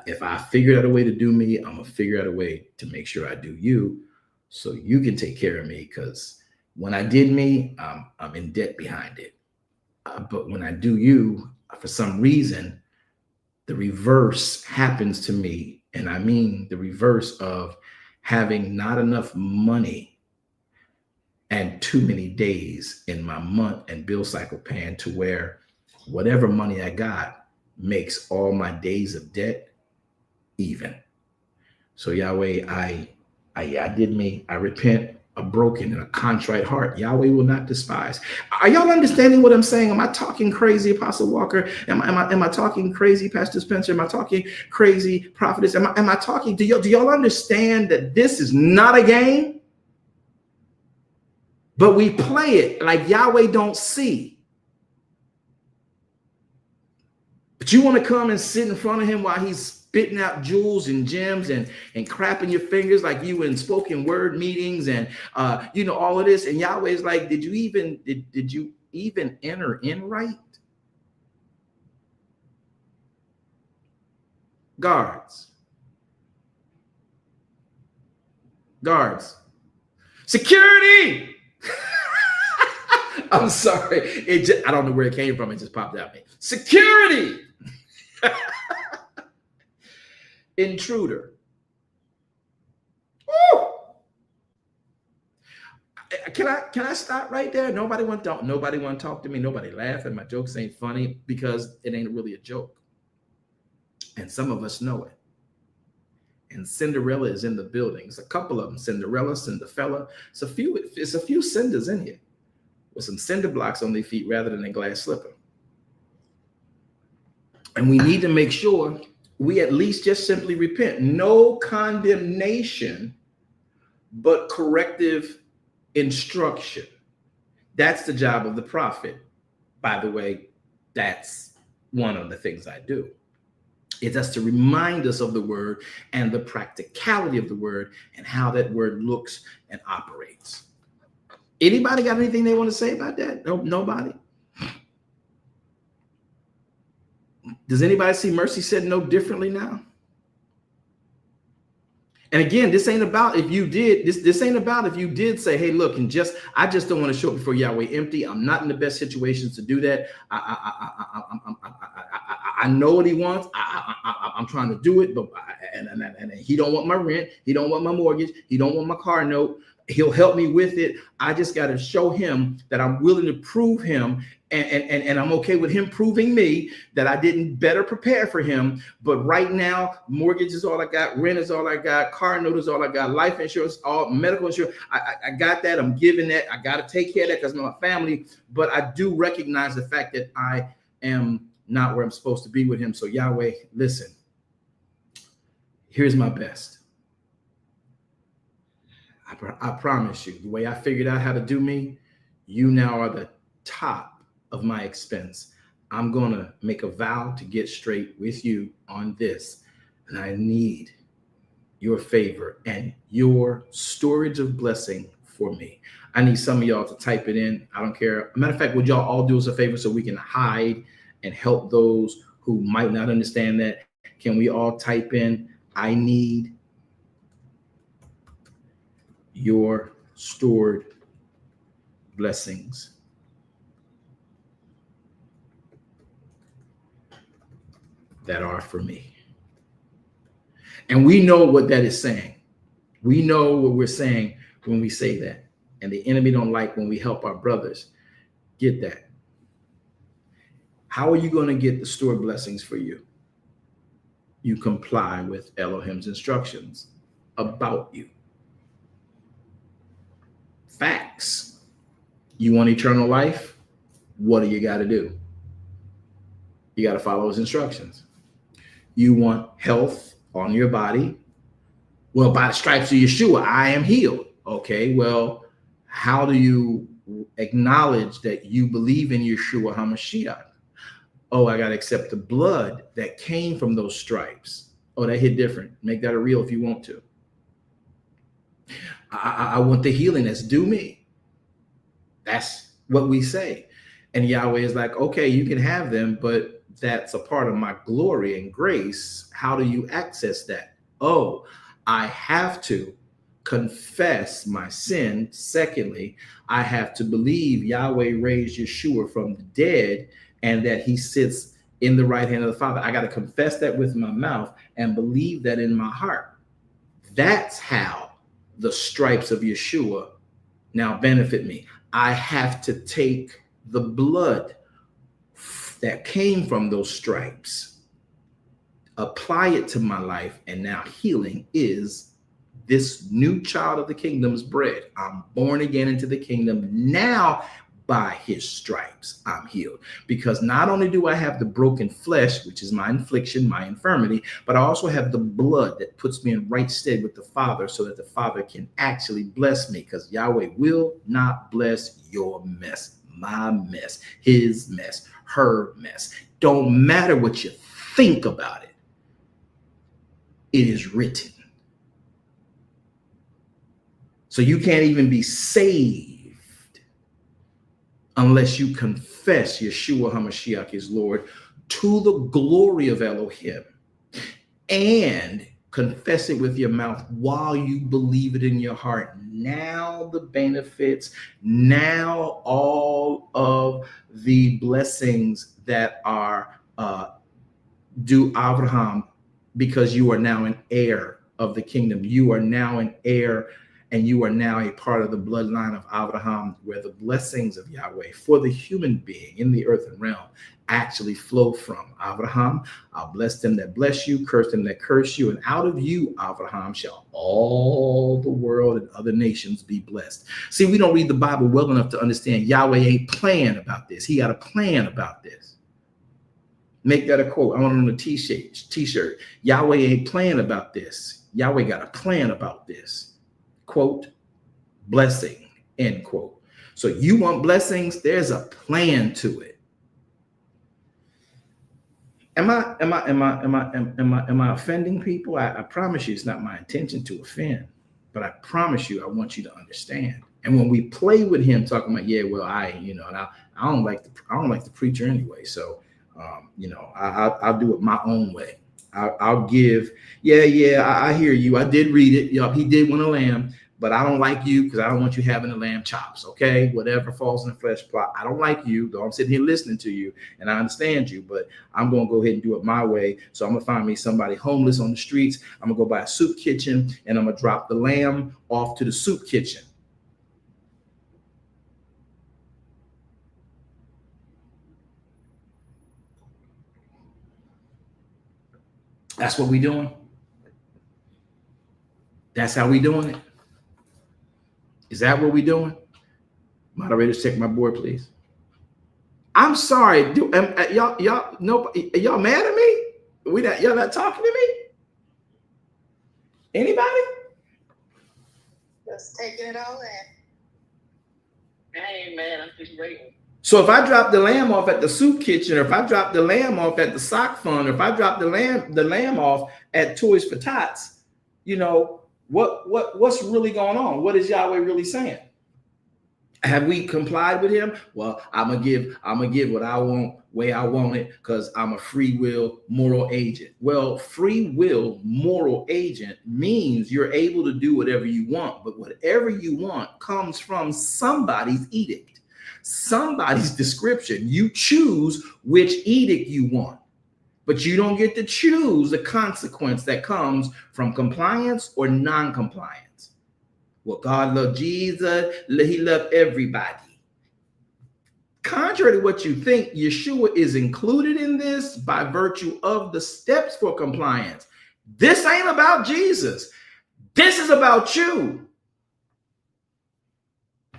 If I figure out a way to do me, I'm gonna figure out a way to make sure I do you, so you can take care of me. Because when I did me, I'm in debt behind it. But when I do you, for some reason, the reverse happens to me, and I mean the reverse of having not enough money and too many days in my month and bill cycle pan, to where whatever money I got makes all my days of debt even. So Yahweh, I did me. I repent. A broken and a contrite heart Yahweh will not despise. Are y'all understanding what I'm saying? Am I talking crazy, Apostle Walker? Am I talking crazy, Pastor Spencer? Am I talking crazy, Prophetess? Am I talking? Do y'all understand that this is not a game? But we play it like Yahweh don't see. But you want to come and sit in front of him while he's spitting out jewels and gems and clapping your fingers like you in spoken word meetings and all of this. And Yahweh's like, did you even enter in right? Guards. Security. I'm sorry. I don't know where it came from. It just popped out me. Security. Intruder. Woo! Can I stop right there? Nobody want to talk to me. Nobody laugh at my jokes. Ain't funny because it ain't really a joke. And some of us know it. And Cinderella is in the building. It's a couple of them. Cinderella, Cinderfella. It's a few cinders in here with some cinder blocks on their feet rather than a glass slipper. And we need to make sure we at least just simply repent. No condemnation, but corrective instruction. That's the job of the prophet. By the way, that's one of the things I do. It's just to remind us of the word and the practicality of the word and how that word looks and operates. Anybody got anything they want to say about that? No, nobody? Does anybody see Mercy said no differently now? And again, this ain't about if you did, this ain't about if you did say, hey, look, and I just don't want to show up before Yahweh empty. I'm not in the best situations to do that. I know what he wants. I'm trying to do it, but and he don't want my rent. He don't want my mortgage. He don't want my car note. He'll help me with it. I just got to show him that I'm willing to prove him. And I'm okay with him proving me that I didn't better prepare for him. But right now, mortgage is all I got, rent is all I got, car note is all I got, life insurance, all medical insurance. I got that. I'm giving that. I got to take care of that because I'm my family. But I do recognize the fact that I am not where I'm supposed to be with him. So Yahweh, listen, here's my best. I promise you, the way I figured out how to do me, you now are the top of my expense. I'm going to make a vow to get straight with you on this. And I need your favor and your storage of blessing for me. I need some of y'all to type it in. I don't care. Matter of fact, would y'all all do us a favor so we can hide and help those who might not understand that? Can we all type in, I need your stored blessings? That are for me. And we know what that is saying. We know what we're saying when we say that. And the enemy don't like when we help our brothers get that. How are you going to get the stored blessings for you? You comply with Elohim's instructions about you. Facts. You want eternal life? What do you got to do? You got to follow his instructions. You want health on your body? Well, by the stripes of Yeshua, I am healed. Okay, well, how do you acknowledge that you believe in Yeshua HaMatzot? Oh, I got to accept the blood that came from those stripes. Oh, that hit different. Make that a real if you want to. I want the healing that's due me. That's what we say. And Yahweh is like, okay, you can have them, but that's a part of my glory and grace. How do you access that? Oh, I have to confess my sin. Secondly, I have to believe Yahweh raised Yeshua from the dead and that he sits in the right hand of the Father. I got to confess that with my mouth and believe that in my heart. That's how the stripes of Yeshua now benefit me. I have to take the blood that came from those stripes, apply it to my life, and now healing is this new child of the kingdom's bread. I'm born again into the kingdom. Now, by his stripes, I'm healed. Because not only do I have the broken flesh, which is my affliction, my infirmity, but I also have the blood that puts me in right stead with the Father so that the Father can actually bless me, because Yahweh will not bless your mess, my mess, his mess, her mess. Don't matter what you think about it. It is written. So you can't even be saved unless you confess Yeshua HaMashiach is Lord to the glory of Elohim and confess it with your mouth while you believe it in your heart. Now the benefits, now all of the blessings that are due Abraham, because you are now an heir of the kingdom. You are now an heir and you are now a part of the bloodline of Abraham, where the blessings of Yahweh for the human being in the earthen realm actually flow from. Abraham, I'll bless them that bless you, curse them that curse you, and out of you, Abraham, shall all the world and other nations be blessed. See, we don't read the Bible well enough to understand Yahweh ain't playing about this. He got a plan about this. Make that a quote. I want it on a t-shirt. Yahweh ain't playing about this. Yahweh got a plan about this. Quote, blessing, end quote. So you want blessings? There's a plan to it. Am I offending people? I promise you it's not my intention to offend, but I promise you I want you to understand. And when we play with him talking about, yeah, well, and I don't like the preacher anyway. So I'll do it my own way. I'll give, I hear you. I did read it. He did want a lamb, but I don't like you because I don't want you having the lamb chops. Okay, whatever falls in the flesh plot. I don't like you, though I'm sitting here listening to you and I understand you, but I'm going to go ahead and do it my way. So I'm going to find me somebody homeless on the streets. I'm going to go buy a soup kitchen and I'm going to drop the lamb off to the soup kitchen. That's what we doing. That's how we doing it. Is that what we doing? Moderators, check my board, please. I'm sorry. Y'all mad at me? Y'all not talking to me? Anybody? Just taking it all in. Hey man, I'm just waiting. So if I drop the lamb off at the soup kitchen, or if I drop the lamb off at the sock fund, or if I drop the lamb off at Toys for Tots, what's really going on? What is Yahweh really saying? Have we complied with him? Well, I'm gonna give what I want, way I want it, because I'm a free will moral agent. Well, free will moral agent means you're able to do whatever you want, but whatever you want comes from somebody's edict, somebody's description. You choose which edict you want, but you don't get to choose the consequence that comes from compliance or non-compliance. Well, God loved Jesus. He loved everybody. Contrary to what you think, Yeshua is included in this by virtue of the steps for compliance. This ain't about Jesus. This is about you.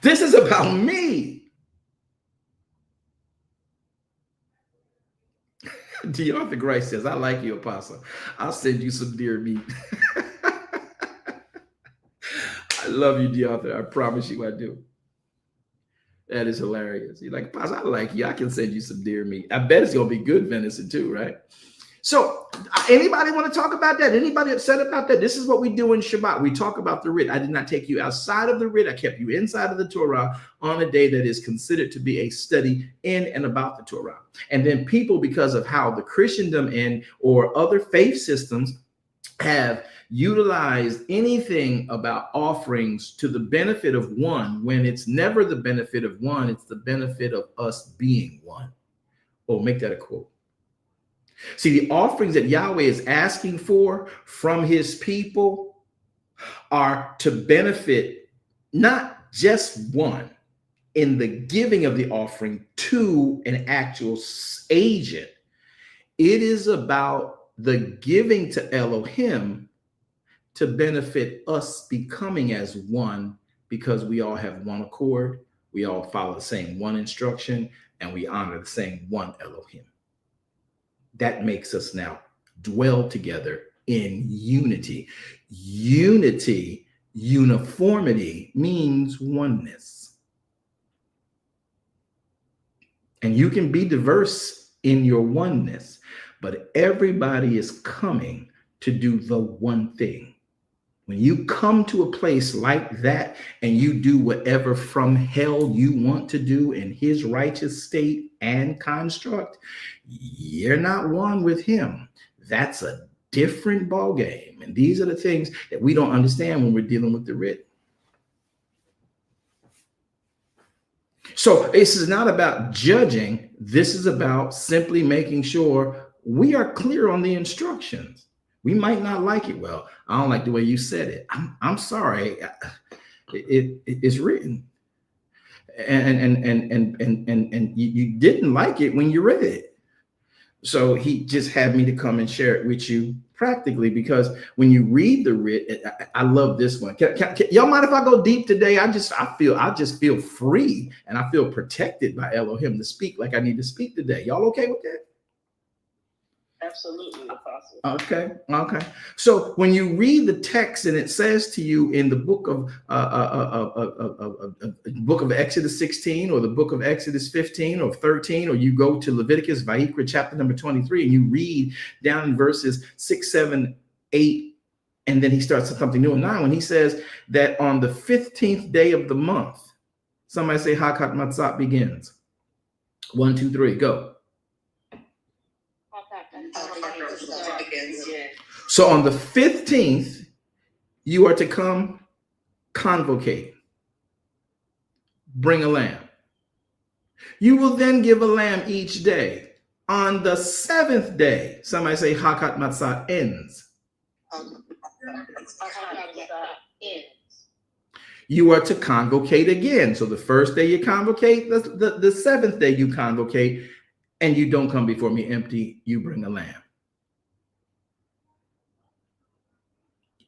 This is about me. Dearthur Grace says, I like you, Apostle. I'll send you some deer meat. I love you, Dearthur. I promise you I do. That is hilarious. You're like, Apostle, I like you. I can send you some deer meat. I bet it's going to be good venison too, right? So anybody want to talk about that? Anybody upset about that? This is what we do in Shabbat. We talk about the writ. I did not take you outside of the writ. I kept you inside of the Torah on a day that is considered to be a study in and about the Torah. And then people, because of how the Christendom and or other faith systems have utilized anything about offerings to the benefit of one, when it's never the benefit of one, it's the benefit of us being one. Oh, make that a quote. See, the offerings that Yahweh is asking for from his people are to benefit not just one in the giving of the offering to an actual agent. It is about the giving to Elohim to benefit us becoming as one, because we all have one accord, we all follow the same one instruction, and we honor the same one Elohim. That makes us now dwell together in unity. Unity, uniformity means oneness. And you can be diverse in your oneness, but everybody is coming to do the one thing. When you come to a place like that and you do whatever from hell you want to do in his righteous state and construct, you're not one with him. That's a different ball game. And these are the things that we don't understand when we're dealing with the writ. So this is not about judging. This is about simply making sure we are clear on the instructions. We might not like it. Well, I don't like the way you said it. I'm sorry. It's written. And you didn't like it when you read it. So he just had me to come and share it with you practically, because when you read the writ, I love this one. Y'all mind if I go deep today? I just feel free and I feel protected by Elohim to speak like I need to speak today. Y'all okay with that? Absolutely, Apostle. Okay. So when you read the text and it says to you in the book of Exodus 16 or the book of Exodus 15 or 13, or you go to Leviticus, Vayikra, chapter number 23, and you read down in verses 6, 7, 8, and then he starts something new in 9 when he says that on the 15th day of the month, somebody say HaMatzot begins. 1, 2, 3, go. So on the 15th, you are to come convocate, bring a lamb. You will then give a lamb each day. On the 7th day, somebody say HaMatzot ends. You are to convocate again. So the first day you convocate, the 7th day you convocate, and you don't come before me empty, you bring a lamb.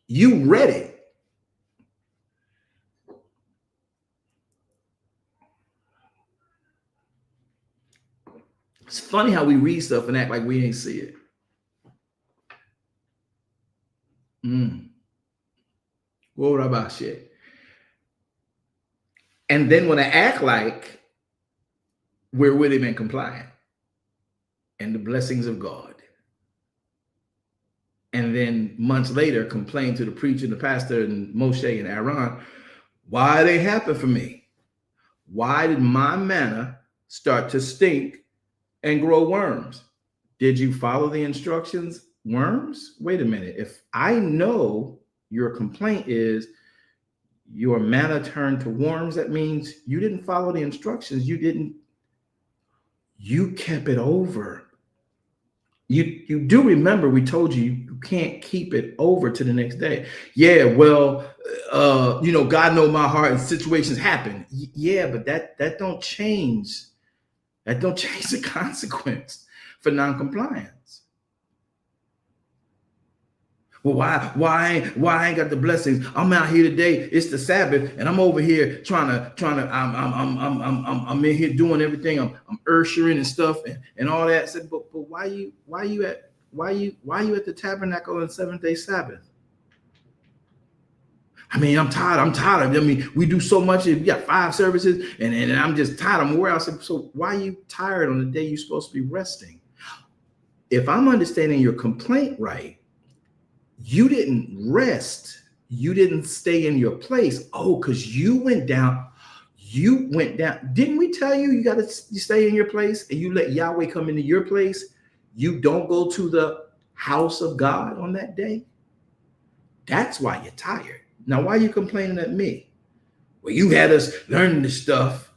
You read it. It's funny how we read stuff and act like we ain't see it. What about shit? And then when I act like we're with him and compliant and the blessings of God, and then months later complain to the preacher, the pastor, and Moshe and Aaron, why they happen for me? Why did my manna start to stink and grow worms? Did you follow the instructions? Worms? Wait a minute. If I know your complaint is your manna turned to worms, that means you didn't follow the instructions. You kept it over. You do remember we told you you can't keep it over to the next day. Yeah, well, God knows my heart and situations happen. Yeah, but that don't change. That don't change the consequence for noncompliance. Well, why I ain't got the blessings? I'm out here today. It's the Sabbath, and I'm over here trying to. I'm in here doing everything. I'm ushering and stuff and all that. I said, but why you at the tabernacle on the 7th-day Sabbath? I mean, I'm tired. I mean, we do so much. We got 5 services, and I'm just tired. I'm where else? So why are you tired on the day you're supposed to be resting? If I'm understanding your complaint right, you didn't rest. You didn't stay in your place. Oh, because you went down. Didn't we tell you you stay in your place and you let Yahweh come into your place? You don't go to the house of God on that day. That's why you're tired. Now, why are you complaining at me? Well, you had us learning this stuff.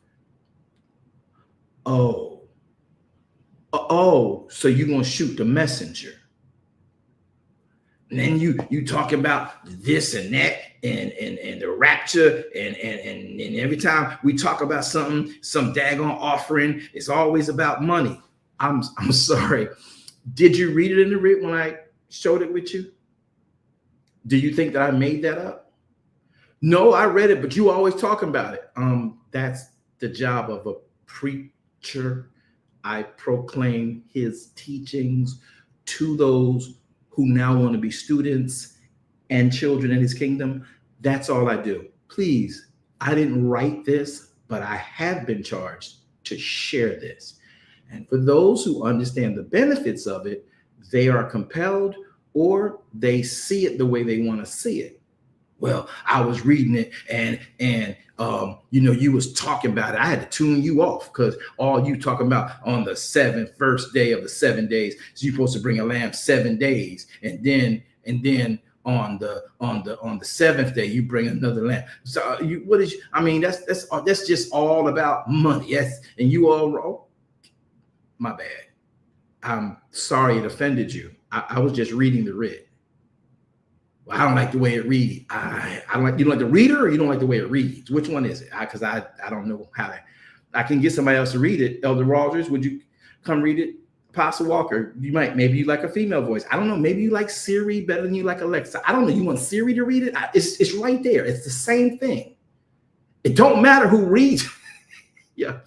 Oh, so you're going to shoot the messenger. And then you talk about this and that and the rapture and every time we talk about something, some daggone offering, it's always about money. I'm sorry. Did you read it in the writ when I showed it with you? Do you think that I made that up? No, I read it, but you always talking about it. That's the job of a preacher. I proclaim his teachings to those who now want to be students and children in his kingdom. That's all I do. Please, I didn't write this, but I have been charged to share this. And for those who understand the benefits of it, they are compelled or they see it the way they want to see it. Well, I was reading it and you was talking about it. I had to tune you off because all you talking about on the first day of the 7 days is you're supposed to bring a lamb 7 days, and then on the 7th day you bring another lamb. So that's just all about money. Yes, and you all wrong. My bad. I'm sorry it offended you. I was just reading the writ. Well, I don't like the way it reads. I don't like. You don't like the reader, or you don't like the way it reads? Which one is it? Because I don't know how to. I can get somebody else to read it. Elder Rogers, would you come read it? Apostle Walker, maybe you like a female voice. I don't know. Maybe you like Siri better than you like Alexa. I don't know. You want Siri to read it? It's right there. It's the same thing. It don't matter who reads. Yeah.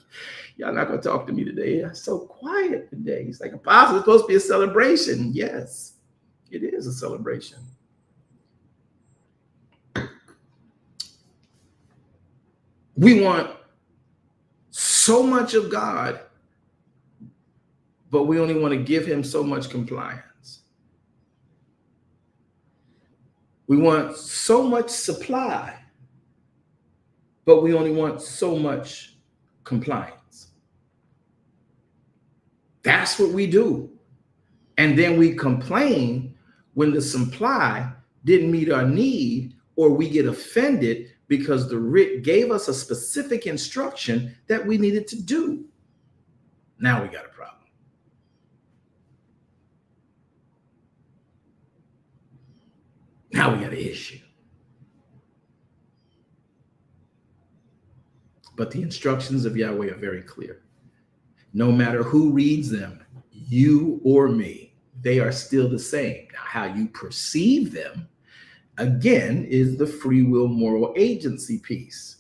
Y'all not going to talk to me today. It's so quiet today. He's like, Apostle, it's supposed to be a celebration. Yes, it is a celebration. We want so much of God, but we only want to give him so much compliance. We want so much supply, but we only want so much compliance. That's what we do. And then we complain when the supply didn't meet our need, or we get offended because the writ gave us a specific instruction that we needed to do. Now we got a problem. Now we got an issue. But the instructions of Yahweh are very clear. No matter who reads them, you or me, they are still the same. Now, how you perceive them, again, is the free will moral agency piece.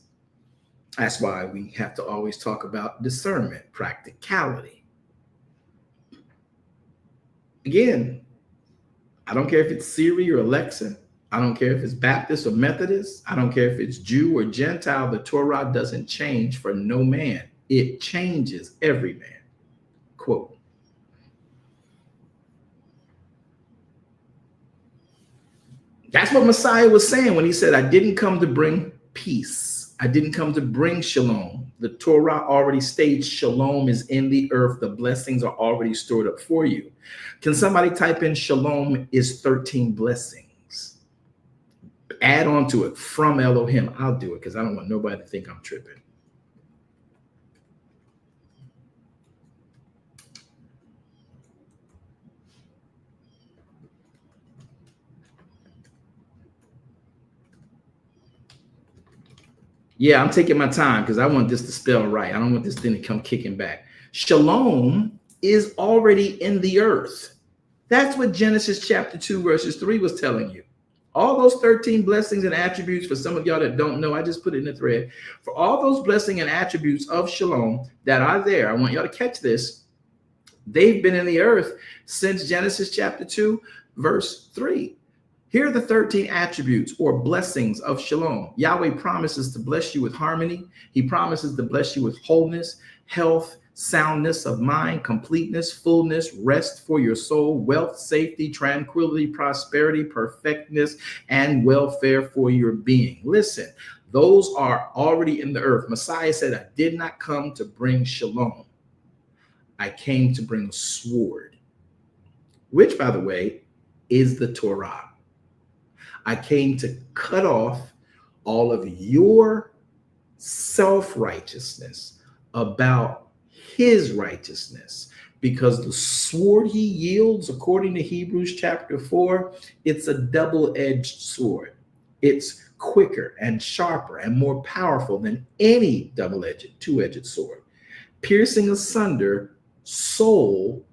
That's why we have to always talk about discernment, practicality. Again, I don't care if it's Siri or Alexa. I don't care if it's Baptist or Methodist. I don't care if it's Jew or Gentile. The Torah doesn't change for no man. It changes every man. Quote. That's what Messiah was saying when he said, I didn't come to bring peace. I didn't come to bring shalom. The Torah already states shalom is in the earth. The blessings are already stored up for you. Can somebody type in shalom is 13 blessings? Add on to it from Elohim. I'll do it because I don't want nobody to think I'm tripping. Yeah, I'm taking my time because I want this to spell right. I don't want this thing to come kicking back. Shalom is already in the earth. That's what Genesis chapter 2, verses 3 was telling you. All those 13 blessings and attributes, for some of y'all that don't know, I just put it in the thread. For all those blessings and attributes of shalom that are there, I want y'all to catch this. They've been in the earth since Genesis chapter 2, verse 3. Here are the 13 attributes or blessings of shalom. Yahweh promises to bless you with harmony. He promises to bless you with wholeness, health, soundness of mind, completeness, fullness, rest for your soul, wealth, safety, tranquility, prosperity, perfectness, and welfare for your being. Listen, those are already in the earth. Messiah said, I did not come to bring shalom. I came to bring a sword, which, by the way, is the Torah. I came to cut off all of your self-righteousness about his righteousness, because the sword he yields, according to Hebrews chapter 4, it's a double-edged sword. It's quicker and sharper and more powerful than any double-edged, two-edged sword, piercing asunder soul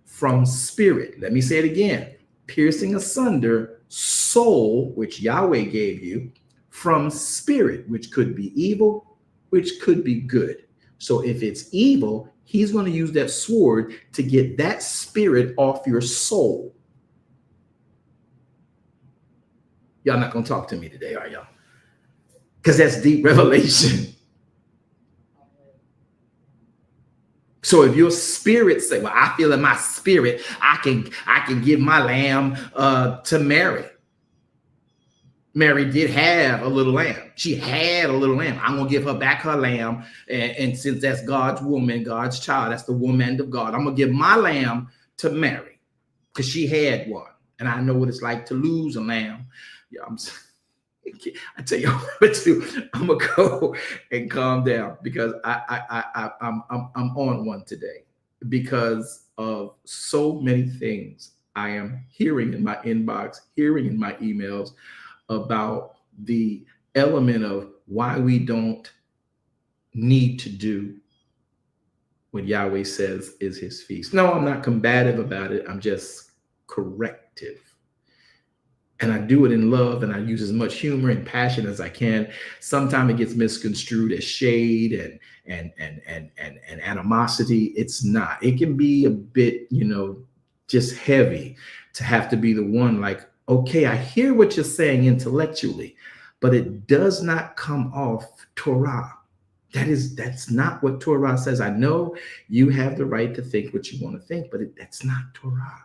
from spirit. Let me say it again. Piercing asunder soul, which Yahweh gave you, from spirit, which could be evil, which could be good. So if it's evil, he's going to use that sword to get that spirit off your soul. Y'all not going to talk to me today, are y'all? Because that's deep revelation. So if your spirit say, well, I feel in my spirit, I can give my lamb to Mary. Mary did have a little lamb. She had a little lamb. I'm going to give her back her lamb. And since that's God's woman, God's child, that's the woman of God, I'm going to give my lamb to Mary because she had one. And I know what it's like to lose a lamb. Yeah, I tell you what to do. I'm gonna go and calm down because I'm on one today because of so many things I am hearing in my inbox, hearing in my emails about the element of why we don't need to do what Yahweh says is his feast. No, I'm not combative about it. I'm just corrective. And I do it in love, and I use as much humor and passion as I can. Sometimes it gets misconstrued as shade and animosity. It's not. It can be a bit, just heavy to have to be the one like, okay, I hear what you're saying intellectually, but it does not come off Torah. That's not what Torah says. I know you have the right to think what you want to think, but that's not Torah.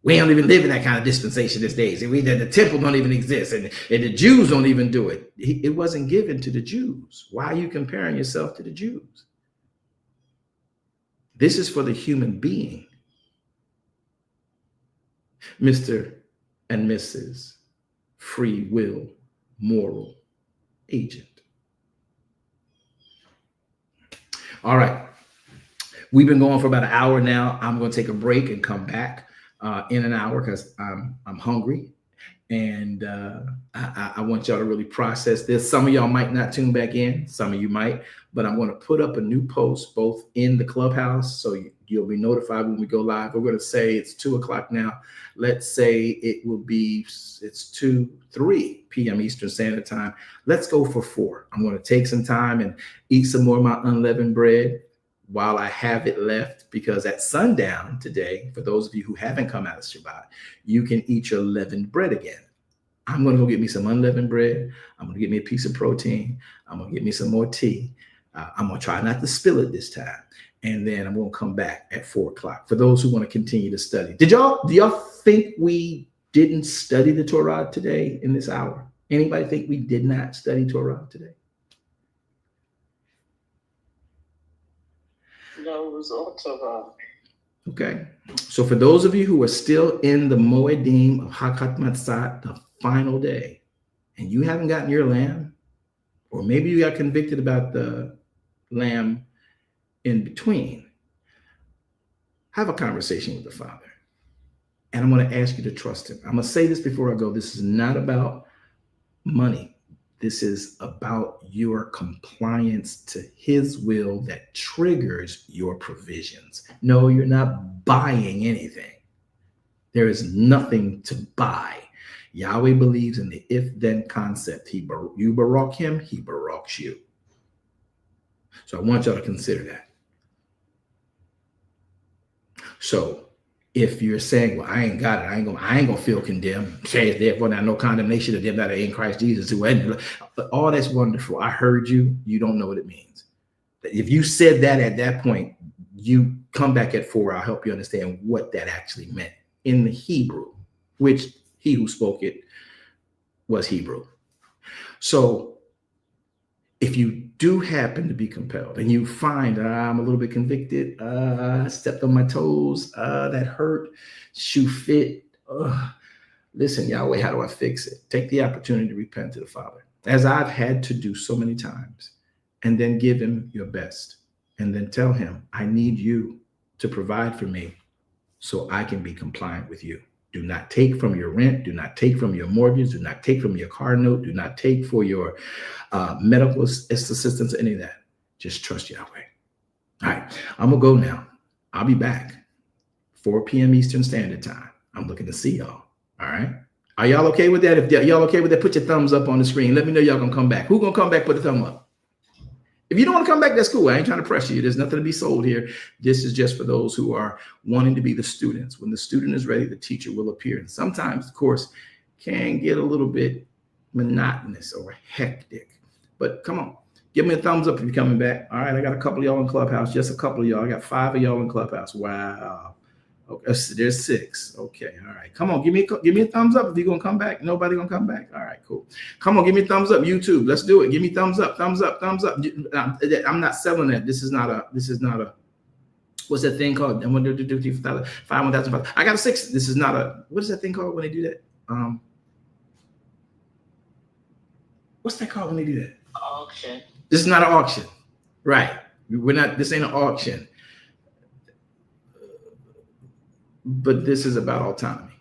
We don't even live in that kind of dispensation these days. The temple don't even exist, and the Jews don't even do it. It wasn't given to the Jews. Why are you comparing yourself to the Jews? This is for the human being. Mr. and Mrs. Free Will Moral Agent. All right. We've been going for about an hour now. I'm going to take a break and come back in an hour because I'm hungry, and I want y'all to really process this. Some of y'all might not tune back in, some of you might, but I'm going to put up a new post both in the clubhouse, so you'll be notified when we go live. We're going to say it's 2:00 now. Let's say it will be, it's 3 p.m. Eastern Standard Time. Let's go for 4. I'm going to take some time and eat some more of my unleavened bread while I have it left, because at sundown today, for those of you who haven't come out of Shabbat, you can eat your leavened bread again. I'm going to go get me some unleavened bread. I'm going to get me a piece of protein. I'm going to get me some more tea. I'm going to try not to spill it this time. And then I'm going to come back at 4:00 for those who want to continue to study. Do y'all think we didn't study the Torah today in this hour? Anybody think we did not study Torah today? No, it was all Torah. Okay. So for those of you who are still in the Moedim of HaMatzot, the final day, and you haven't gotten your lamb, or maybe you got convicted about the lamb in between, have a conversation with the Father. And I'm going to ask you to trust him. I'm going to say this before I go. This is not about money. This is about your compliance to his will that triggers your provisions. No, you're not buying anything. There is nothing to buy. Yahweh believes in the if-then concept. You barak him, he baraks you. So I want y'all to consider that. So if you're saying, well, I ain't got it, I ain't gonna feel condemned. Says therefore now no condemnation to them that are in Christ Jesus. All that's wonderful. I heard you. You don't know what it means. If you said that at that point, you come back at 4. I'll help you understand what that actually meant in the Hebrew, which he who spoke it was Hebrew. So if you do happen to be compelled and you find I'm a little bit convicted, I stepped on my toes, that hurt, shoe fit. Listen, Yahweh, how do I fix it? Take the opportunity to repent to the Father, as I've had to do so many times, and then give him your best. And then tell him, I need you to provide for me so I can be compliant with you. Do not take from your rent. Do not take from your mortgage. Do not take from your car note. Do not take for your medical assistance, any of that. Just trust Yahweh. All right, I'm going to go now. I'll be back 4 p.m. Eastern Standard Time. I'm looking to see y'all. All right. Are y'all okay with that? If y'all okay with that, put your thumbs up on the screen. Let me know y'all going to come back. Who going to come back? Put a thumb up. If you don't want to come back, that's cool. I ain't trying to pressure you. There's nothing to be sold here. This is just for those who are wanting to be the students. When the student is ready, the teacher will appear. And sometimes, of course, can get a little bit monotonous or hectic. But come on, give me a thumbs up if you're coming back. All right, I got a couple of y'all in Clubhouse. Just a couple of y'all. I got 5 of y'all in Clubhouse. Wow. Okay, there's 6. Okay, all right. Come on, give me a thumbs up if you're gonna come back. Nobody gonna come back. All right, cool. Come on, give me a thumbs up. YouTube, let's do it. Give me thumbs up, thumbs up, thumbs up. I'm not selling that. This is not a. What's that thing called? I want to do 5,000. I got a 6. This is not a. What is that thing called when they do that? What's that called when they do that? Auction. This is not an auction, right? We're not. This ain't an auction. But this is about autonomy.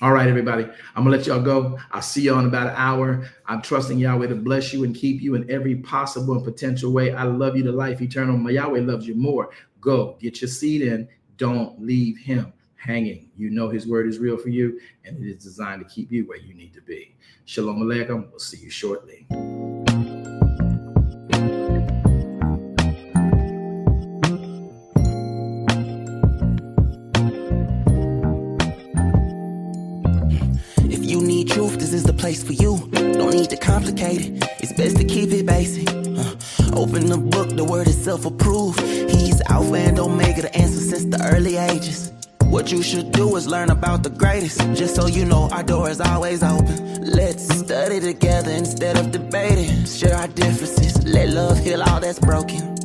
All right, everybody. I'm going to let y'all go. I'll see y'all in about an hour. I'm trusting Yahweh to bless you and keep you in every possible and potential way. I love you to life eternal. My Yahweh loves you more. Go get your seed in. Don't leave him. hanging. You know his word is real for you, and it is designed to keep you where you need to be. Shalom Aleichem. We'll see you shortly. If you need truth, this is the place for you. Don't need to complicate it. It's best to keep it basic. Open the book, the word itself approved. He's Alpha and Omega, the answer since the early ages. What you should do is learn about the greatest. Just so you know, our door is always open. Let's study together instead of debating. Share our differences. Let love heal all that's broken.